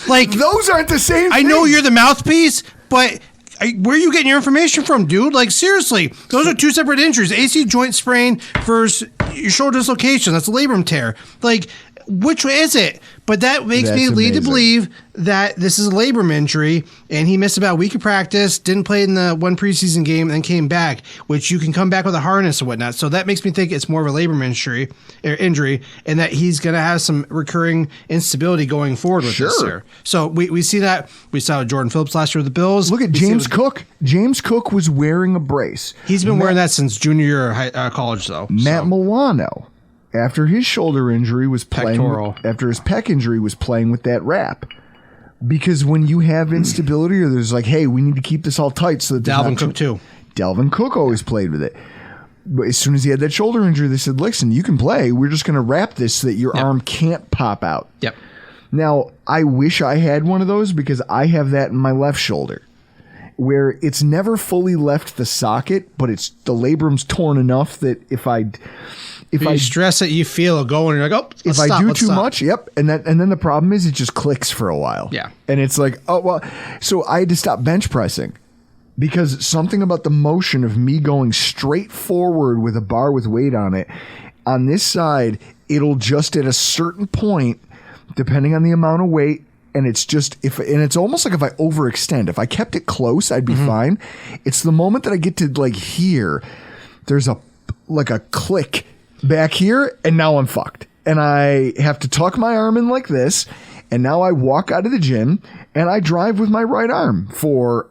Like, those aren't the same thing. I know you're the mouthpiece, but where are you getting your information from, dude? Like, seriously, those are 2 separate injuries. AC joint sprain versus your shoulder dislocation. That's a labrum tear. Like, which is it? But that makes me lead to believe that this is a labrum injury, and he missed about a week of practice, didn't play in the one preseason game, and then came back, which you can come back with a harness and whatnot. So that makes me think it's more of a labrum injury, and that he's going to have some recurring instability going forward with this year. So we see that. We saw Jordan Phillips last year with the Bills. Look at James Cook. James Cook was wearing a brace. He's been wearing that since junior year of college, though. Matt Milano, after his shoulder injury, was playing. After his pec injury, was playing with that wrap. Because when you have instability, or there's like, hey, we need to keep this all tight, so that Dalvin Cook too. Dalvin Cook always played with it. But as soon as he had that shoulder injury, they said, listen, you can play. We're just going to wrap this so that your arm can't pop out. Yep. Now, I wish I had one of those, because I have that in my left shoulder, where it's never fully left the socket, but the labrum's torn enough that if I stress it, you feel it going, and you're like, oh, if I do too much, yep. And then the problem is it just clicks for a while. Yeah. And it's like, oh, well, so I had to stop bench pressing, because something about the motion of me going straight forward with a bar with weight on it, on this side, it'll just at a certain point, depending on the amount of weight, and it's just it's almost like if I overextend. If I kept it close, I'd be fine. It's the moment that I get to like here, there's a click back here, and now I'm fucked. And I have to tuck my arm in like this, and now I walk out of the gym and I drive with my right arm for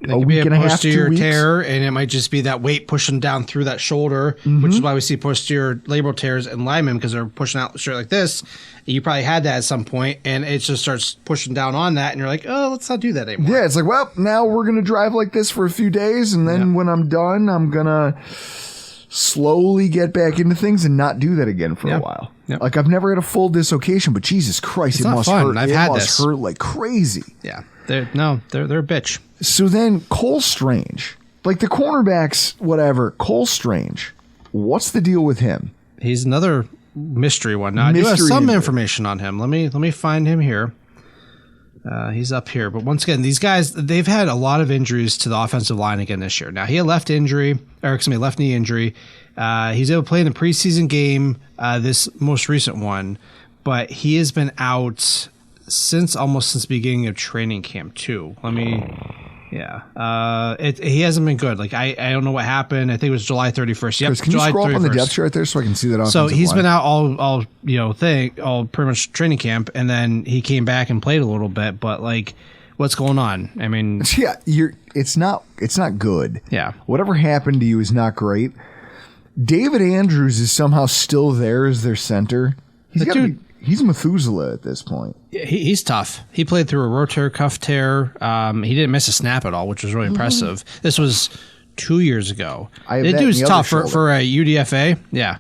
a week and a half, 2 weeks. Tear, and it might just be that weight pushing down through that shoulder, which is why we see posterior labral tears in linemen, because they're pushing out straight like this. You probably had that at some point, and it just starts pushing down on that, and you're like, oh, let's not do that anymore. Yeah, it's like, well, now we're going to drive like this for a few days, and then when I'm done, I'm going to slowly get back into things and not do that again for a while. Yep. Like, I've never had a full dislocation, but Jesus Christ, it must hurt. I've had this. Hurt like crazy. Yeah. They're a bitch. So then Cole Strange, like the cornerbacks, whatever, Cole Strange, what's the deal with him? He's another mystery one. Now, I do have some information on him. Let me find him here. He's up here. But once again, these guys, they've had a lot of injuries to the offensive line again this year. Now, he had left knee injury. He's able to play in the preseason game, this most recent one, but he has been out since the beginning of training camp too. He hasn't been good. Like, I don't know what happened. I think it was July 31st. Yep, Chris, can July you scroll 31st. up on the depth chart there so I can see that offensive So he's line? been out all pretty much training camp, and then he came back and played a little bit. But like, what's going on? I mean, yeah, it's not good. Yeah, whatever happened to you is not great. David Andrews is somehow still there as their center. He's Methuselah at this point. He's tough. He played through a rotator cuff tear. He didn't miss a snap at all, which was really impressive. This was 2 years ago. That dude's tough for a UDFA. Yeah.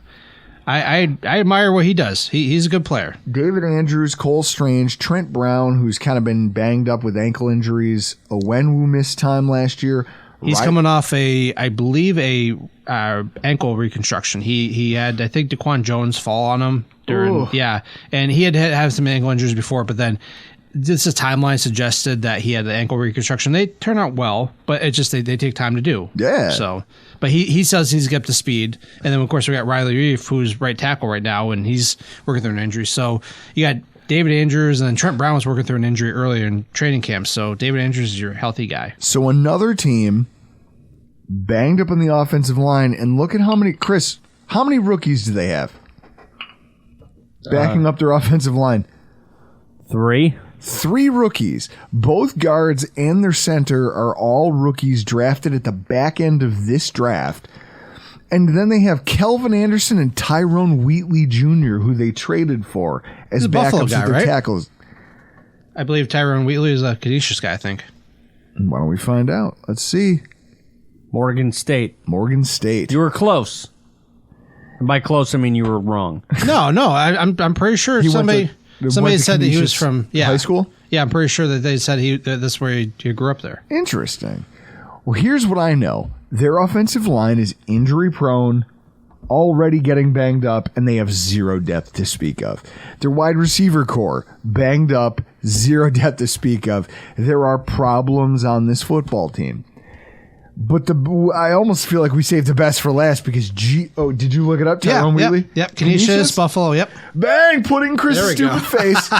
I admire what he does. He's a good player. David Andrews, Cole Strange, Trent Brown, who's kind of been banged up with ankle injuries. Owenwu missed time last year. He's coming off I believe ankle reconstruction. He had, I think, DaQuan Jones fall on him during, and he had some ankle injuries before, but then this timeline suggested that he had the ankle reconstruction. They turn out well, but it's just they take time to do. Yeah. So, but he says he's get up to speed, and then of course we got Riley Reef, who's right tackle right now, and he's working through an injury. So you got David Andrews, and then Trent Brown was working through an injury earlier in training camp. So David Andrews is your healthy guy. So another team banged up on the offensive line, and look at how many rookies do they have backing up their offensive line? 3. 3 rookies. Both guards and their center are all rookies drafted at the back end of this draft. And then they have Kelvin Anderson and Tyrone Wheatley Jr., who they traded for as backups at their tackles. I believe Tyrone Wheatley is a Canisius guy, I think. Why don't we find out? Let's see. Morgan State. You were close. And by close, I mean you were wrong. No, I'm pretty sure somebody said that he was from high school. Yeah, I'm pretty sure that they said that's where he grew up there. Interesting. Well, here's what I know: their offensive line is injury prone, already getting banged up, and they have 0 depth to speak of. Their wide receiver core banged up, 0 depth to speak of. There are problems on this football team. But I almost feel like we saved the best for last because did you look it up? Tyrone Wheatley? Yep. Canisius, Buffalo, yep. Bang! Put in Chris' stupid face.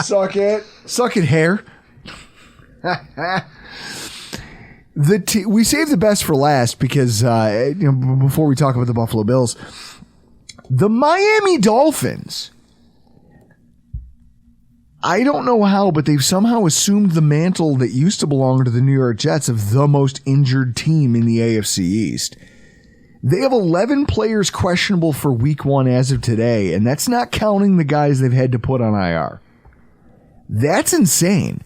Suck it, hair. We saved the best for last because before we talk about the Buffalo Bills, the Miami Dolphins. I don't know how, but they've somehow assumed the mantle that used to belong to the New York Jets of the most injured team in the AFC East. They have 11 players questionable for week 1 as of today, and that's not counting the guys they've had to put on IR. That's insane.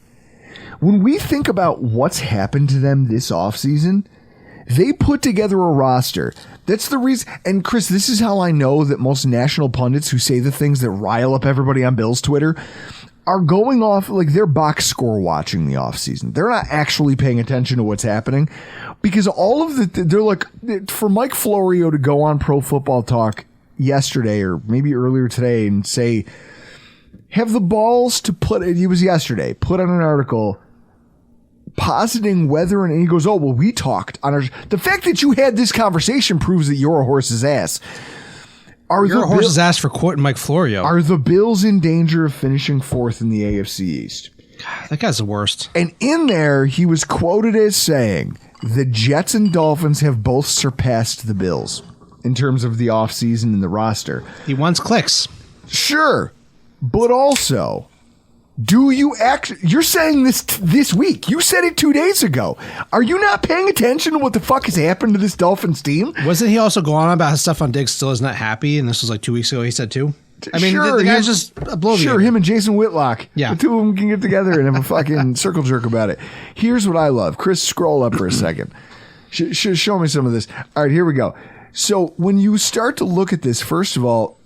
When we think about what's happened to them this offseason, they put together a roster. That's the reason. And Chris, this is how I know that most national pundits who say the things that rile up everybody on Bill's Twitter are going off like they're box score watching the offseason. They're not actually paying attention to what's happening because all of they're like, for Mike Florio to go on Pro Football Talk yesterday or maybe earlier today and say, have the balls to put on an article positing whether, and he goes, oh, well, we talked on the fact that you had this conversation proves that you're a horse's ass. You're a horse's ass for quoting Mike Florio. Are the Bills in danger of finishing 4th in the AFC East? God, that guy's the worst. And in there, he was quoted as saying, the Jets and Dolphins have both surpassed the Bills in terms of the offseason and the roster. He wants clicks. Sure. But also, you're saying this week. You said it 2 days ago. Are you not paying attention to what the fuck has happened to this Dolphins team? Wasn't he also going on about how Stephon Diggs still is not happy? And this was like 2 weeks ago, he said too. I mean, sure, the guy's just a bloviator. Sure, him and Jason Whitlock. Yeah. The 2 of them can get together and have a fucking circle jerk about it. Here's what I love. Chris, scroll up for a second. Show me some of this. All right, here we go. So when you start to look at this, first of all,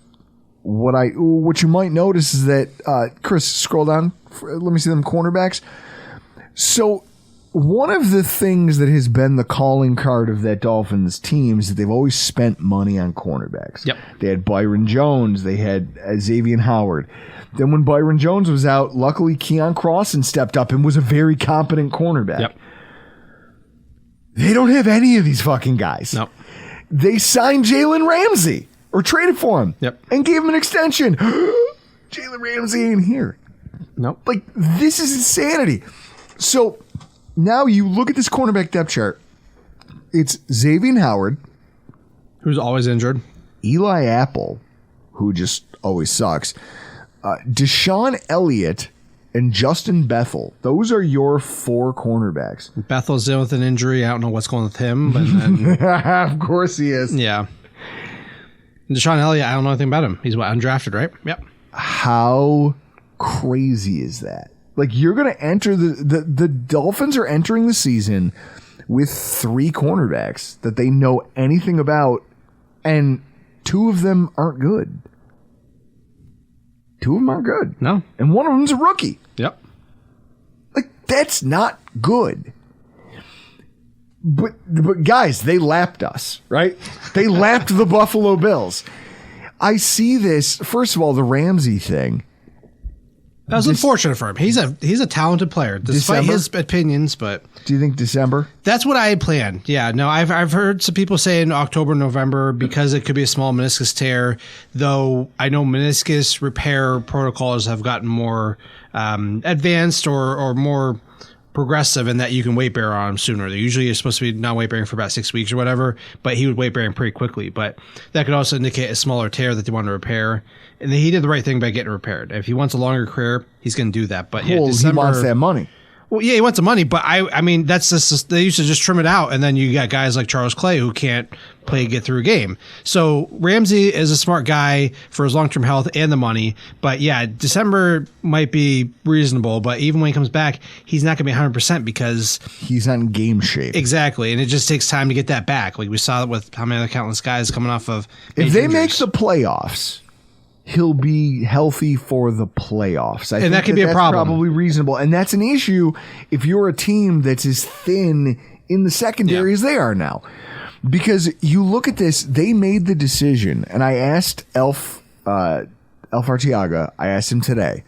what you might notice is that, Chris, scroll down. Let me see them cornerbacks. So one of the things that has been the calling card of that Dolphins team is that they've always spent money on cornerbacks. Yep. They had Byron Jones. They had Xavier Howard. Then when Byron Jones was out, luckily Keon Crossan stepped up and was a very competent cornerback. Yep. They don't have any of these fucking guys. Nope. They signed Jalen Ramsey or traded for him. Yep. And gave him an extension. Jalen Ramsey ain't here. Nope. Like, this is insanity. So now you look at this cornerback depth chart. It's Xavier Howard, who's always injured. Eli Apple, who just always sucks. Deshaun Elliott and Justin Bethel. Those are your 4 cornerbacks. Bethel's in with an injury. I don't know what's going on with him. But then, of course he is. Yeah. Deshaun Elliott, I don't know anything about him. He's undrafted, right? Yep. How crazy is that? Like, you're going to enter the Dolphins are entering the season with 3 cornerbacks that they know anything about, and two of them aren't good. Two of them aren't good. No. And one of them's a rookie. Yep. Like, that's not good. But guys, they lapped us, right? They lapped the Buffalo Bills. I see this, first of all, the Ramsey thing. That was unfortunate for him. He's a talented player, despite December? his opinions, but Do you think December? that's what I had planned. Yeah, no, I've heard some people say in October, November, because it could be a small meniscus tear, though I know meniscus repair protocols have gotten more advanced or more progressive in that you can weight bear on him sooner. They usually are supposed to be not weight bearing for about 6 weeks or whatever, but he would weight bearing pretty quickly. But that could also indicate a smaller tear that they want to repair. And he did the right thing by getting repaired. If he wants a longer career, he's going to do that. But yeah, Well, December, he wants that money. well, yeah, he wants the money, but I mean, that's just, they used to just trim it out, and then you got guys like Charles Clay who can't get through a game. So Ramsey is a smart guy for his long-term health and the money, but yeah, December might be reasonable, but even when he comes back, he's not going to be 100% because He's not in game shape. exactly, and it just takes time to get that back. Like we saw it with how many other countless guys coming off of If major they make injuries. the playoffs, he'll be healthy for the playoffs. I think that could be a that's problem. Probably reasonable, and that's an issue if you're a team that's as thin in the secondary Yeah. as they are now. Because you look at this, they made the decision, and I asked Elf Artiaga, I asked him today,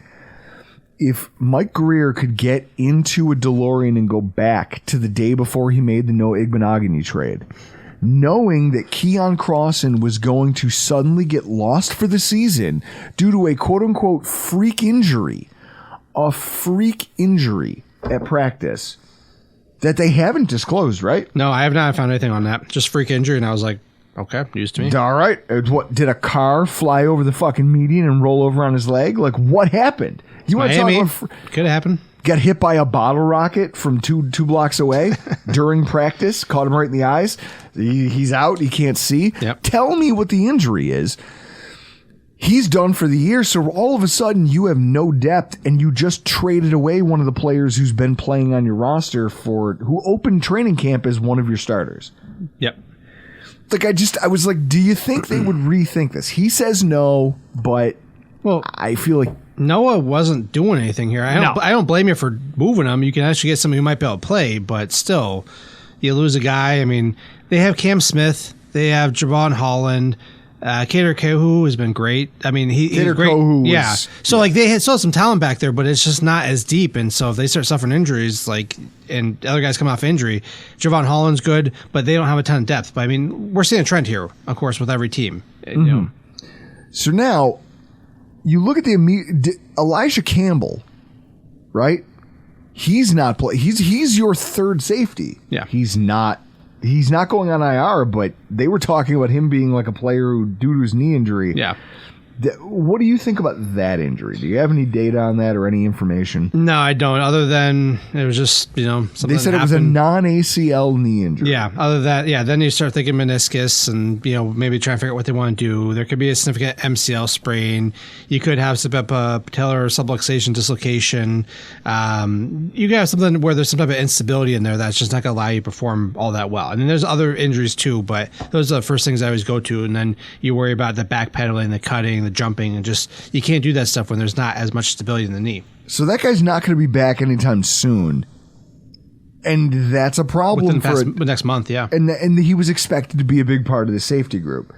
if Mike Greer could get into a DeLorean and go back to the day before he made the Noah Igbenogany trade, knowing that Keon Crossan was going to suddenly get lost for the season due to a quote-unquote freak injury at practice that they haven't disclosed, right? No, I have not found anything on that. Just freak injury, and I was like, okay, news to me. All right. What, did a car fly over the fucking median and roll over on his leg? Like, what happened? You want to talk Miami, about could happen. got hit by a bottle rocket from two blocks away during practice, caught him right in the eyes. He's out. He can't see. Yep. Tell me what the injury is. He's done for the year, so all of a sudden you have no depth, and you just traded away one of the players who's been playing on your roster who opened training camp as one of your starters. Yep. Like, I was like, do you think they would rethink this? He says no, but Well, I feel like Noah wasn't doing anything here. No. I don't blame you for moving him. You can actually get somebody who might be able to play, but still, you lose a guy. I mean, they have Cam Smith, they have Javon Holland, Kader Kohu has been great. I mean, he's Kader great. Kohu was- yeah. So like they had still some talent back there, but it's just not as deep. And so if they start suffering injuries, like and other guys come off injury, Javon Holland's good, but they don't have a ton of depth. But I mean, we're seeing a trend here, of course, with every team. You know. so. Now you look at Elijah Campbell, right? He's not play. He's your third safety. Yeah. He's not going on IR, but they were talking about him being like a player who, due to his knee injury. Yeah. What do you think about that injury? Do you have any data on that or any information? No, I don't. Other than it was just something. They said that it was a happened. non-ACL knee injury. Yeah. Other than that, yeah. Then you start thinking meniscus, and maybe try and figure out what they want to do. There could be a significant MCL sprain. You could have some type of patellar subluxation dislocation. You could have something where there's some type of instability in there that's just not going to allow you to perform all that well. And then there's other injuries too, but those are the first things I always go to. And then you worry about the backpedaling, the cutting, the jumping, and just you can't do that stuff when there's not as much stability in the knee. So that guy's not going to be back anytime soon, and that's a problem Within the next month, yeah. And he was expected to be a big part of the safety group.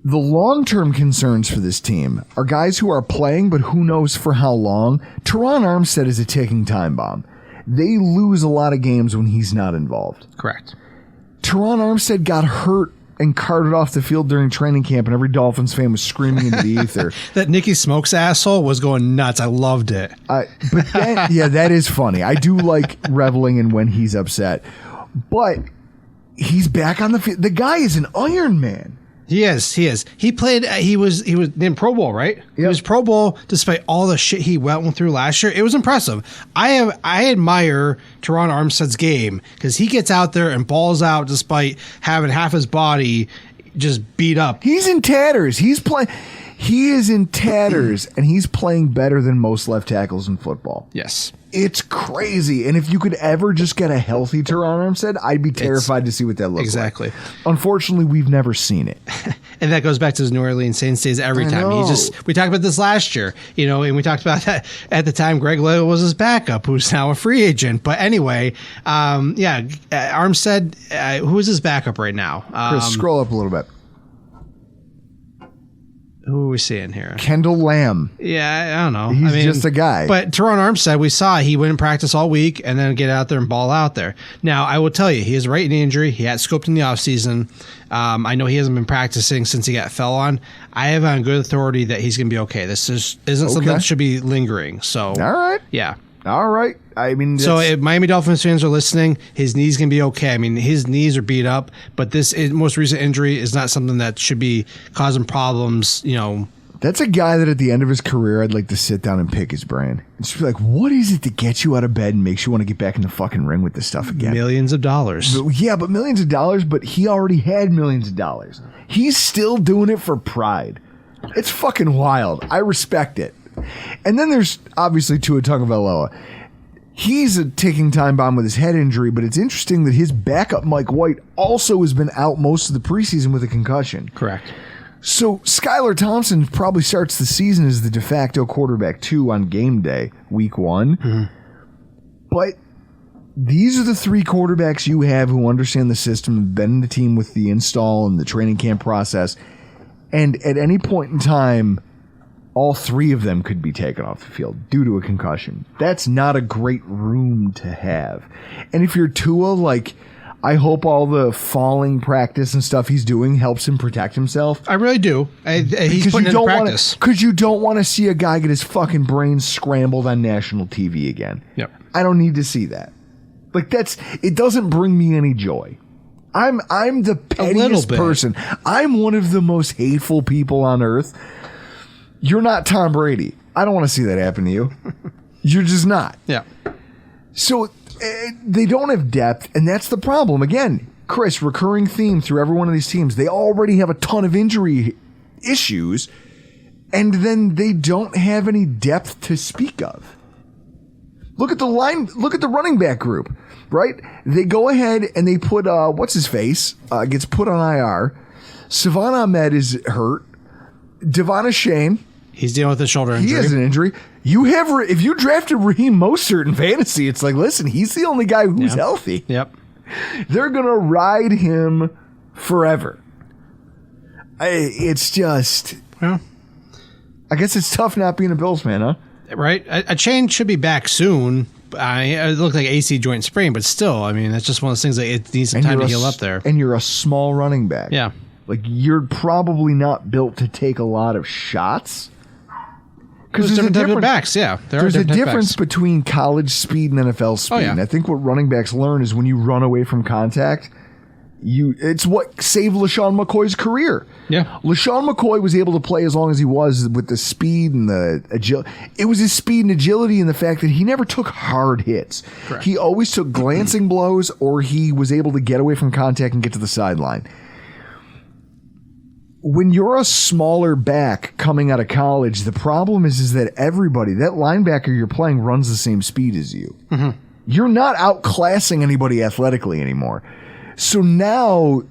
The long-term concerns for this team are guys who are playing, but who knows for how long. Teron Armstead is a ticking time bomb. They lose a lot of games when he's not involved. Correct. Teron Armstead got hurt and carted off the field during training camp, and every Dolphins fan was screaming into the ether. That Nicky Smokes asshole was going nuts. I loved it. But then, yeah, that is funny. I do like reveling in when he's upset. But he's back on the field. The guy is an Iron Man. He is. He played. He was named Pro Bowl, right? He was Pro Bowl despite all the shit he went through last year. It was impressive. I admire Teron Armstead's game because he gets out there and balls out despite having half his body just beat up. He's in tatters. He's playing. He is in tatters, and he's playing better than most left tackles in football. Yes. It's crazy. And if you could ever just get a healthy Teron Armstead, I'd be terrified to see what that looks exactly. like. Unfortunately, we've never seen it. And that goes back to his New Orleans Saints days every time. We talked about this last year, and we talked about that at the time. Greg Little was his backup, who's now a free agent. But anyway, Armstead, who is his backup right now? Chris, scroll up a little bit. Who are we seeing here? Kendall Lamb. Yeah, I don't know. He's just a guy. But Teron Armstead, we saw he wouldn't practice all week and then get out there and ball out there. Now, I will tell you, he has a right knee injury. He had scoped in the offseason. I know he hasn't been practicing since he got fell on. I have on good authority that he's going to be okay. This isn't something that should be lingering. So, all right. Yeah. All right. I mean, so if Miami Dolphins fans are listening, his knees can be okay. I mean, his knees are beat up, but this most recent injury is not something that should be causing problems, That's a guy that at the end of his career, I'd like to sit down and pick his brain. And just be like, what is it that gets you out of bed and makes you want to get back in the fucking ring with this stuff again? Millions of dollars. But millions of dollars, but he already had millions of dollars. He's still doing it for pride. It's fucking wild. I respect it. And then there's obviously Tua Tagovailoa. He's a ticking time bomb with his head injury, but it's interesting that his backup, Mike White, also has been out most of the preseason with a concussion. Correct. So Skylar Thompson probably starts the season as the de facto quarterback 2 on game day, week 1. Mm-hmm. But these are the 3 quarterbacks you have who understand the system, have been in the team with the install and the training camp process. And at any point in time, all 3 of them could be taken off the field due to a concussion. That's not a great room to have. And if you're Tua, I hope all the falling practice and stuff he's doing helps him protect himself. I really do. He's putting in practice. Because you don't want to see a guy get his fucking brains scrambled on national TV again. Yep. I don't need to see that. It doesn't bring me any joy. I'm the pettiest person. I'm one of the most hateful people on earth. You're not Tom Brady. I don't want to see that happen to you. You're just not. Yeah. So they don't have depth, and that's the problem. Again, Chris, recurring theme through every one of these teams. They already have a ton of injury issues, and then they don't have any depth to speak of. Look at the running back group, right? They go ahead and they put what's his face gets put on IR. Savon Ahmed is hurt. Devon Achane, he's dealing with a shoulder injury. He has an injury. If you drafted Raheem Mostert in fantasy, it's like, listen, he's the only guy who's healthy. Yep. They're gonna ride him forever. It's just, I guess it's tough not being a Bills fan, huh? Right. A chain should be back soon. It looked like AC joint sprain, but still, I mean, that's just one of those things that it needs some time to heal up there. And you're a small running back. Yeah. You're probably not built to take a lot of shots. Because there's different backs, yeah. There's a difference between college speed and NFL speed. And I think what running backs learn is when you run away from contact, it's what saved LaShawn McCoy's career. Yeah. LaShawn McCoy was able to play as long as he was with the speed and the agility. It was his speed and agility and the fact that he never took hard hits. Correct. He always took glancing blows, or he was able to get away from contact and get to the sideline. When you're a smaller back coming out of college, the problem is that everybody, that linebacker you're playing, runs the same speed as you. Mm-hmm. You're not outclassing anybody athletically anymore. So now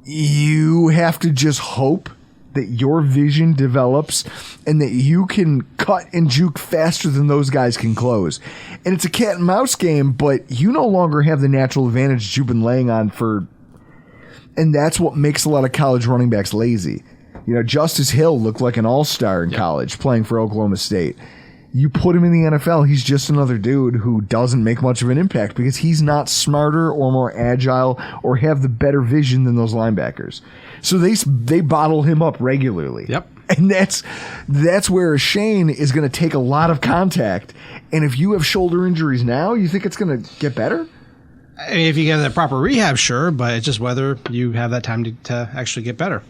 you have to just hope that your vision develops and that you can cut and juke faster than those guys can close. And it's a cat and mouse game, but you no longer have the natural advantage that you've been laying on for. And that's what makes a lot of college running backs lazy. Justice Hill looked like an all-star in college playing for Oklahoma State. You put him in the NFL, he's just another dude who doesn't make much of an impact because he's not smarter or more agile or have the better vision than those linebackers. So they bottle him up regularly. Yep. And that's where Shane is going to take a lot of contact. And if you have shoulder injuries now, you think it's going to get better? I mean, if you get the proper rehab, sure, but it's just whether you have that time to actually get better.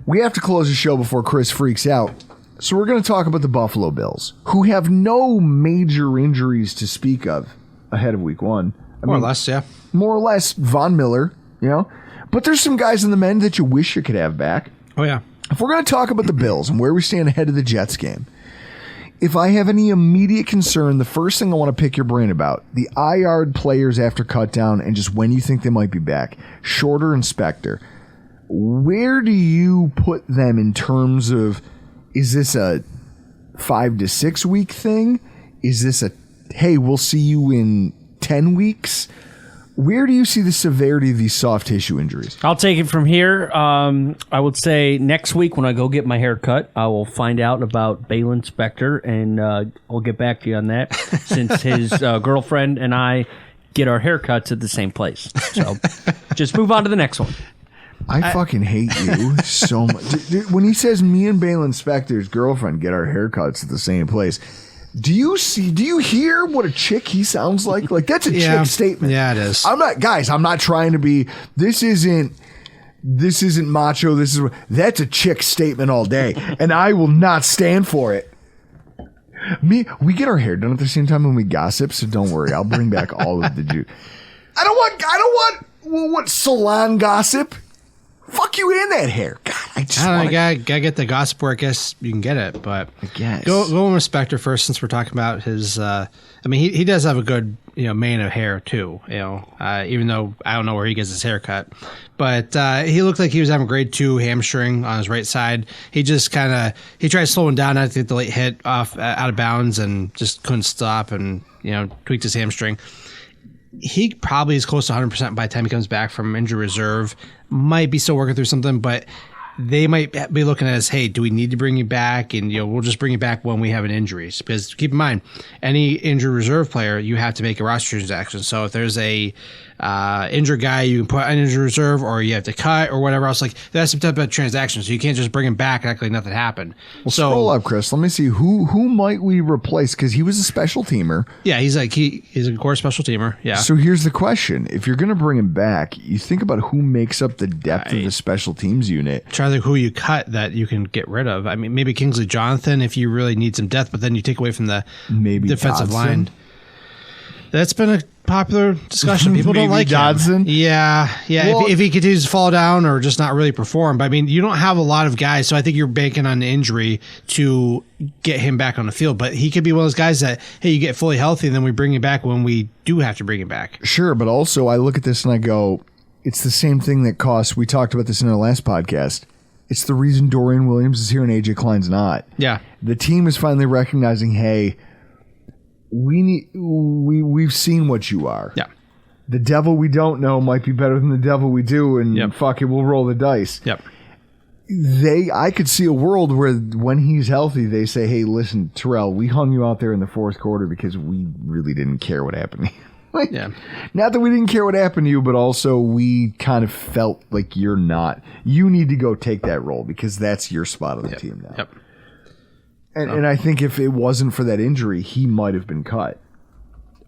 We have to close the show before Chris freaks out. So we're going to talk about the Buffalo Bills, who have no major injuries to speak of ahead of week 1. More or less, yeah. More or less Von Miller, But there's some guys in the men that you wish you could have back. Oh, yeah. if we're going to talk about the Bills and where we stand ahead of the Jets game, if I have any immediate concern, the first thing I want to pick your brain about, the IR players after cut down and just when you think they might be back, Shorter and Spector. Where do you put them in terms of, is this a 5 to 6 week thing? Is this a, hey, we'll see you in 10 weeks? Where do you see the severity of these soft tissue injuries? I'll take it from here. I would say next week when I go get my hair cut, I will find out about Balin Spector, and I'll get back to you on that since his girlfriend and I get our haircuts at the same place. So just move on to the next one. I fucking hate you so much. Dude, when he says me and Balin Spector's girlfriend get our haircuts at the same place, do you hear what a chick he sounds like? Like, that's a chick statement. Yeah, it is. I'm not trying to be, this isn't macho. That's a chick statement all day. And I will not stand for it. We get our hair done at the same time when we gossip, so don't worry. I'll bring back all of the juice. I don't want salon gossip. Fuck you in that hair. God, I don't know. Gotta get the gossip where I guess you can get it, but I guess. Go with Spector first, since we're talking about his. I mean, he does have a good mane of hair too. Even though I don't know where he gets his hair cut, but he looked like he was having grade 2 hamstring on his right side. He just he tried slowing down not to get the late hit off out of bounds and just couldn't stop and tweaked his hamstring. He probably is close to 100% by the time he comes back from injury reserve. Might be still working through something, but they might be looking at us, hey, do we need to bring you back? And we'll just bring you back when we have an injury. Because keep in mind, any injury reserve player, you have to make a roster transaction. So if there's a injured guy, you can put on injury reserve, or you have to cut, or whatever else. Like, that's some type of transaction. So you can't just bring him back and act like nothing happened. Well, scroll up, Chris. Let me see who might we replace, because he was a special teamer. Yeah, he's a core special teamer. Yeah. So here's the question: if you're going to bring him back, you think about who makes up the depth of the special teams unit. Try to think who you cut that you can get rid of. I mean, maybe Kingsley Jonathan if you really need some depth, but then you take away from the defensive Dodson. line. That's been a popular discussion. People don't like Dodson. him. Yeah. Well, if he continues to fall down or just not really perform. But I mean, you don't have a lot of guys, so I think you're banking on an injury to get him back on the field. But he could be one of those guys that, hey, you get fully healthy, and then we bring him back when we do have to bring him back. Sure, but also I look at this and I go, it's the same thing that costs. We talked about this in our last podcast. It's the reason Dorian Williams is here and AJ Klein's not. Yeah. The team is finally recognizing, hey, we've seen what you are. Yeah. The devil we don't know might be better than the devil we do, and fuck it, we'll roll the dice. Yep. I could see a world where when he's healthy, they say, hey, listen, Terrell, we hung you out there in the fourth quarter because we really didn't care what happened to you. Not that we didn't care what happened to you, but also we kind of felt like you're not. You need to go take that role because that's your spot on the team now. Yep. And I think if it wasn't for that injury, he might have been cut.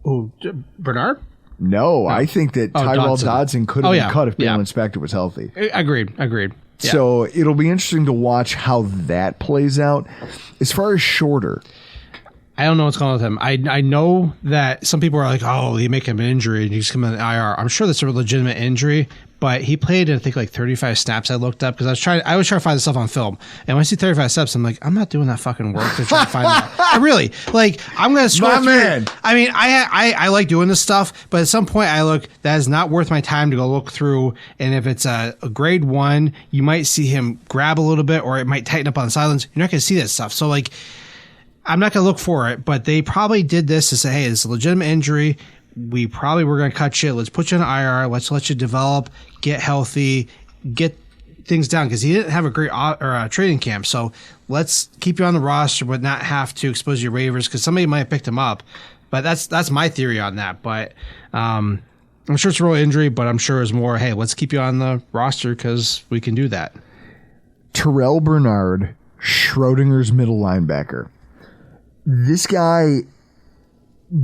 Oh, Bernard? No, I think that Tyrell Dodson could have been cut if Balin Spector was healthy. Agreed. Yeah. So it'll be interesting to watch how that plays out. As far as Shorter, I don't know what's going on with him. I know that some people are like, oh, you make him an injury and you just come in the IR. I'm sure that's a legitimate injury, but he played, I think, like 35 snaps. I looked up because I was trying to find this stuff on film. And when I see 35 snaps, I'm like, I'm not doing that fucking work to try to find that. I really, like, I'm going to scroll through. Man. I mean, I like doing this stuff, but at some point I look, that is not worth my time to go look through. And if it's a grade 1, you might see him grab a little bit or it might tighten up on the sidelines. You're not going to see that stuff. So, like, I'm not going to look for it, but they probably did this to say, hey, it's a legitimate injury. We probably were going to cut you. Let's put you in IR. Let's let you develop, get healthy, get things down, because he didn't have a great training camp. So let's keep you on the roster, but not have to expose your waivers because somebody might have picked him up. But that's my theory on that. But I'm sure it's a real injury, but I'm sure it's more, hey, let's keep you on the roster because we can do that. Terrell Bernard, Schrodinger's middle linebacker. This guy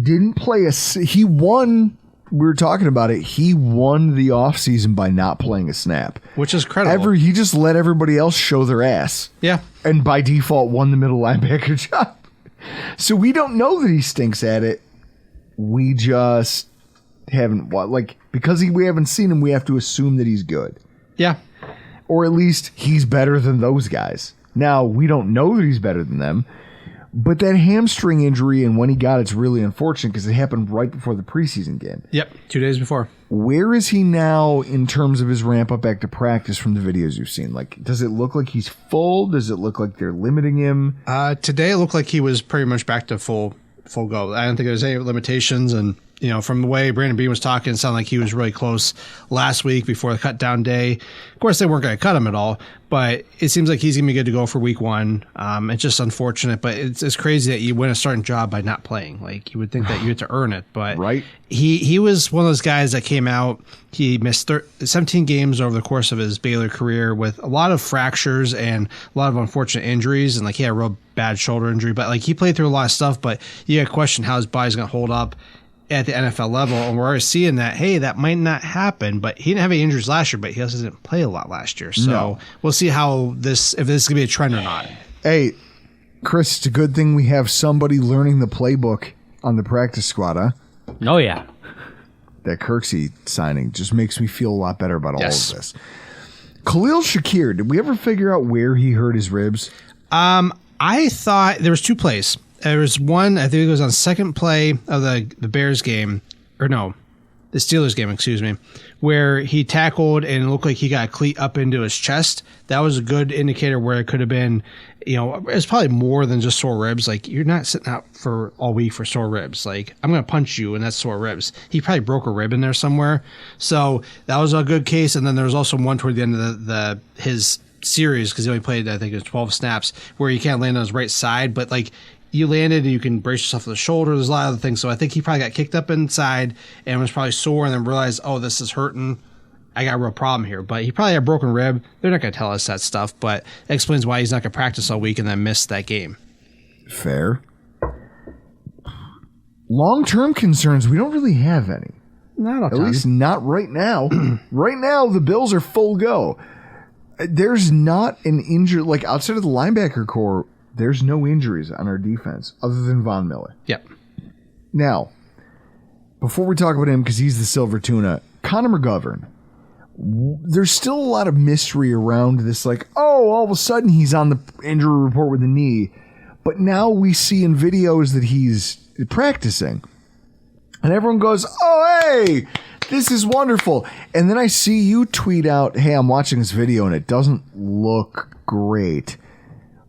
didn't play he won, we were talking about it, he won the offseason by not playing a snap. Which is credible. He just let everybody else show their ass. Yeah. And by default won the middle linebacker job. So we don't know that he stinks at it. We just haven't, because we haven't seen him, we have to assume that he's good. Yeah. or at least he's better than those guys. Now, we don't know that he's better than them, but that hamstring injury and when he got it's really unfortunate because it happened right before the preseason game. Yep, 2 days before. Where is he now in terms of his ramp up back to practice from the videos you've seen? Like, does it look like he's full? Does it look like they're limiting him? Today it looked like he was pretty much back to full go. I don't think there's any limitations, and from the way Brandon Bean was talking, it sounded like he was really close last week before the cut down day. Of course, they weren't going to cut him at all, but it seems like he's going to be good to go for week 1. It's just unfortunate, but it's crazy that you win a starting job by not playing. Like, you would think that you had to earn it, but right. He was one of those guys that came out. He missed 17 games over the course of his Baylor career with a lot of fractures and a lot of unfortunate injuries, and like he had a real bad shoulder injury, but like he played through a lot of stuff, but you got to question how his body's going to hold up at the NFL level, and we're already seeing that, hey, that might not happen, but he didn't have any injuries last year, but he also didn't play a lot last year. So We'll see how if this is going to be a trend or not. Hey, Chris, it's a good thing we have somebody learning the playbook on the practice squad, huh? Oh, yeah. That Kirksey signing just makes me feel a lot better about all of this. Khalil Shakir, did we ever figure out where he hurt his ribs? I thought there was 2 plays. There was one, I think it was on second play of the Bears game, or no, the Steelers game, excuse me, where he tackled and it looked like he got a cleat up into his chest. That was a good indicator where it could have been, it's probably more than just sore ribs. Like, you're not sitting out for all week for sore ribs. Like, I'm going to punch you and that's sore ribs. He probably broke a rib in there somewhere. So that was a good case. And then there was also one toward the end of his series, because he only played, I think it was 12 snaps, where he can't land on his right side, but like, you landed and you can brace yourself with the shoulder. There's a lot of other things. So I think he probably got kicked up inside and was probably sore and then realized, oh, this is hurting. I got a real problem here. But he probably had a broken rib. They're not going to tell us that stuff, but that explains why he's not going to practice all week and then miss that game. Fair. Long-term concerns, we don't really have any. Not a ton. At least not right now. Right now, the Bills are full go. There's not an injury, like outside of the linebacker core, there's no injuries on our defense other than Von Miller. Yep. Now, before we talk about him, because he's the silver tuna, Connor McGovern, there's still a lot of mystery around this, like, oh, all of a sudden he's on the injury report with a knee. But now we see in videos that he's practicing. And everyone goes, oh, hey, this is wonderful. And then I see you tweet out, hey, I'm watching this video and it doesn't look great.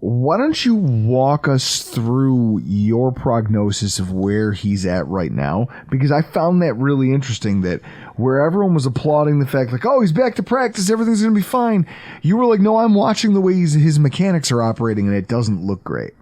Why don't you walk us through your prognosis of where he's at right now? Because I found that really interesting, that where everyone was applauding the fact, like, oh, he's back to practice, everything's going to be fine. You were like, no, I'm watching the way his mechanics are operating, and it doesn't look great.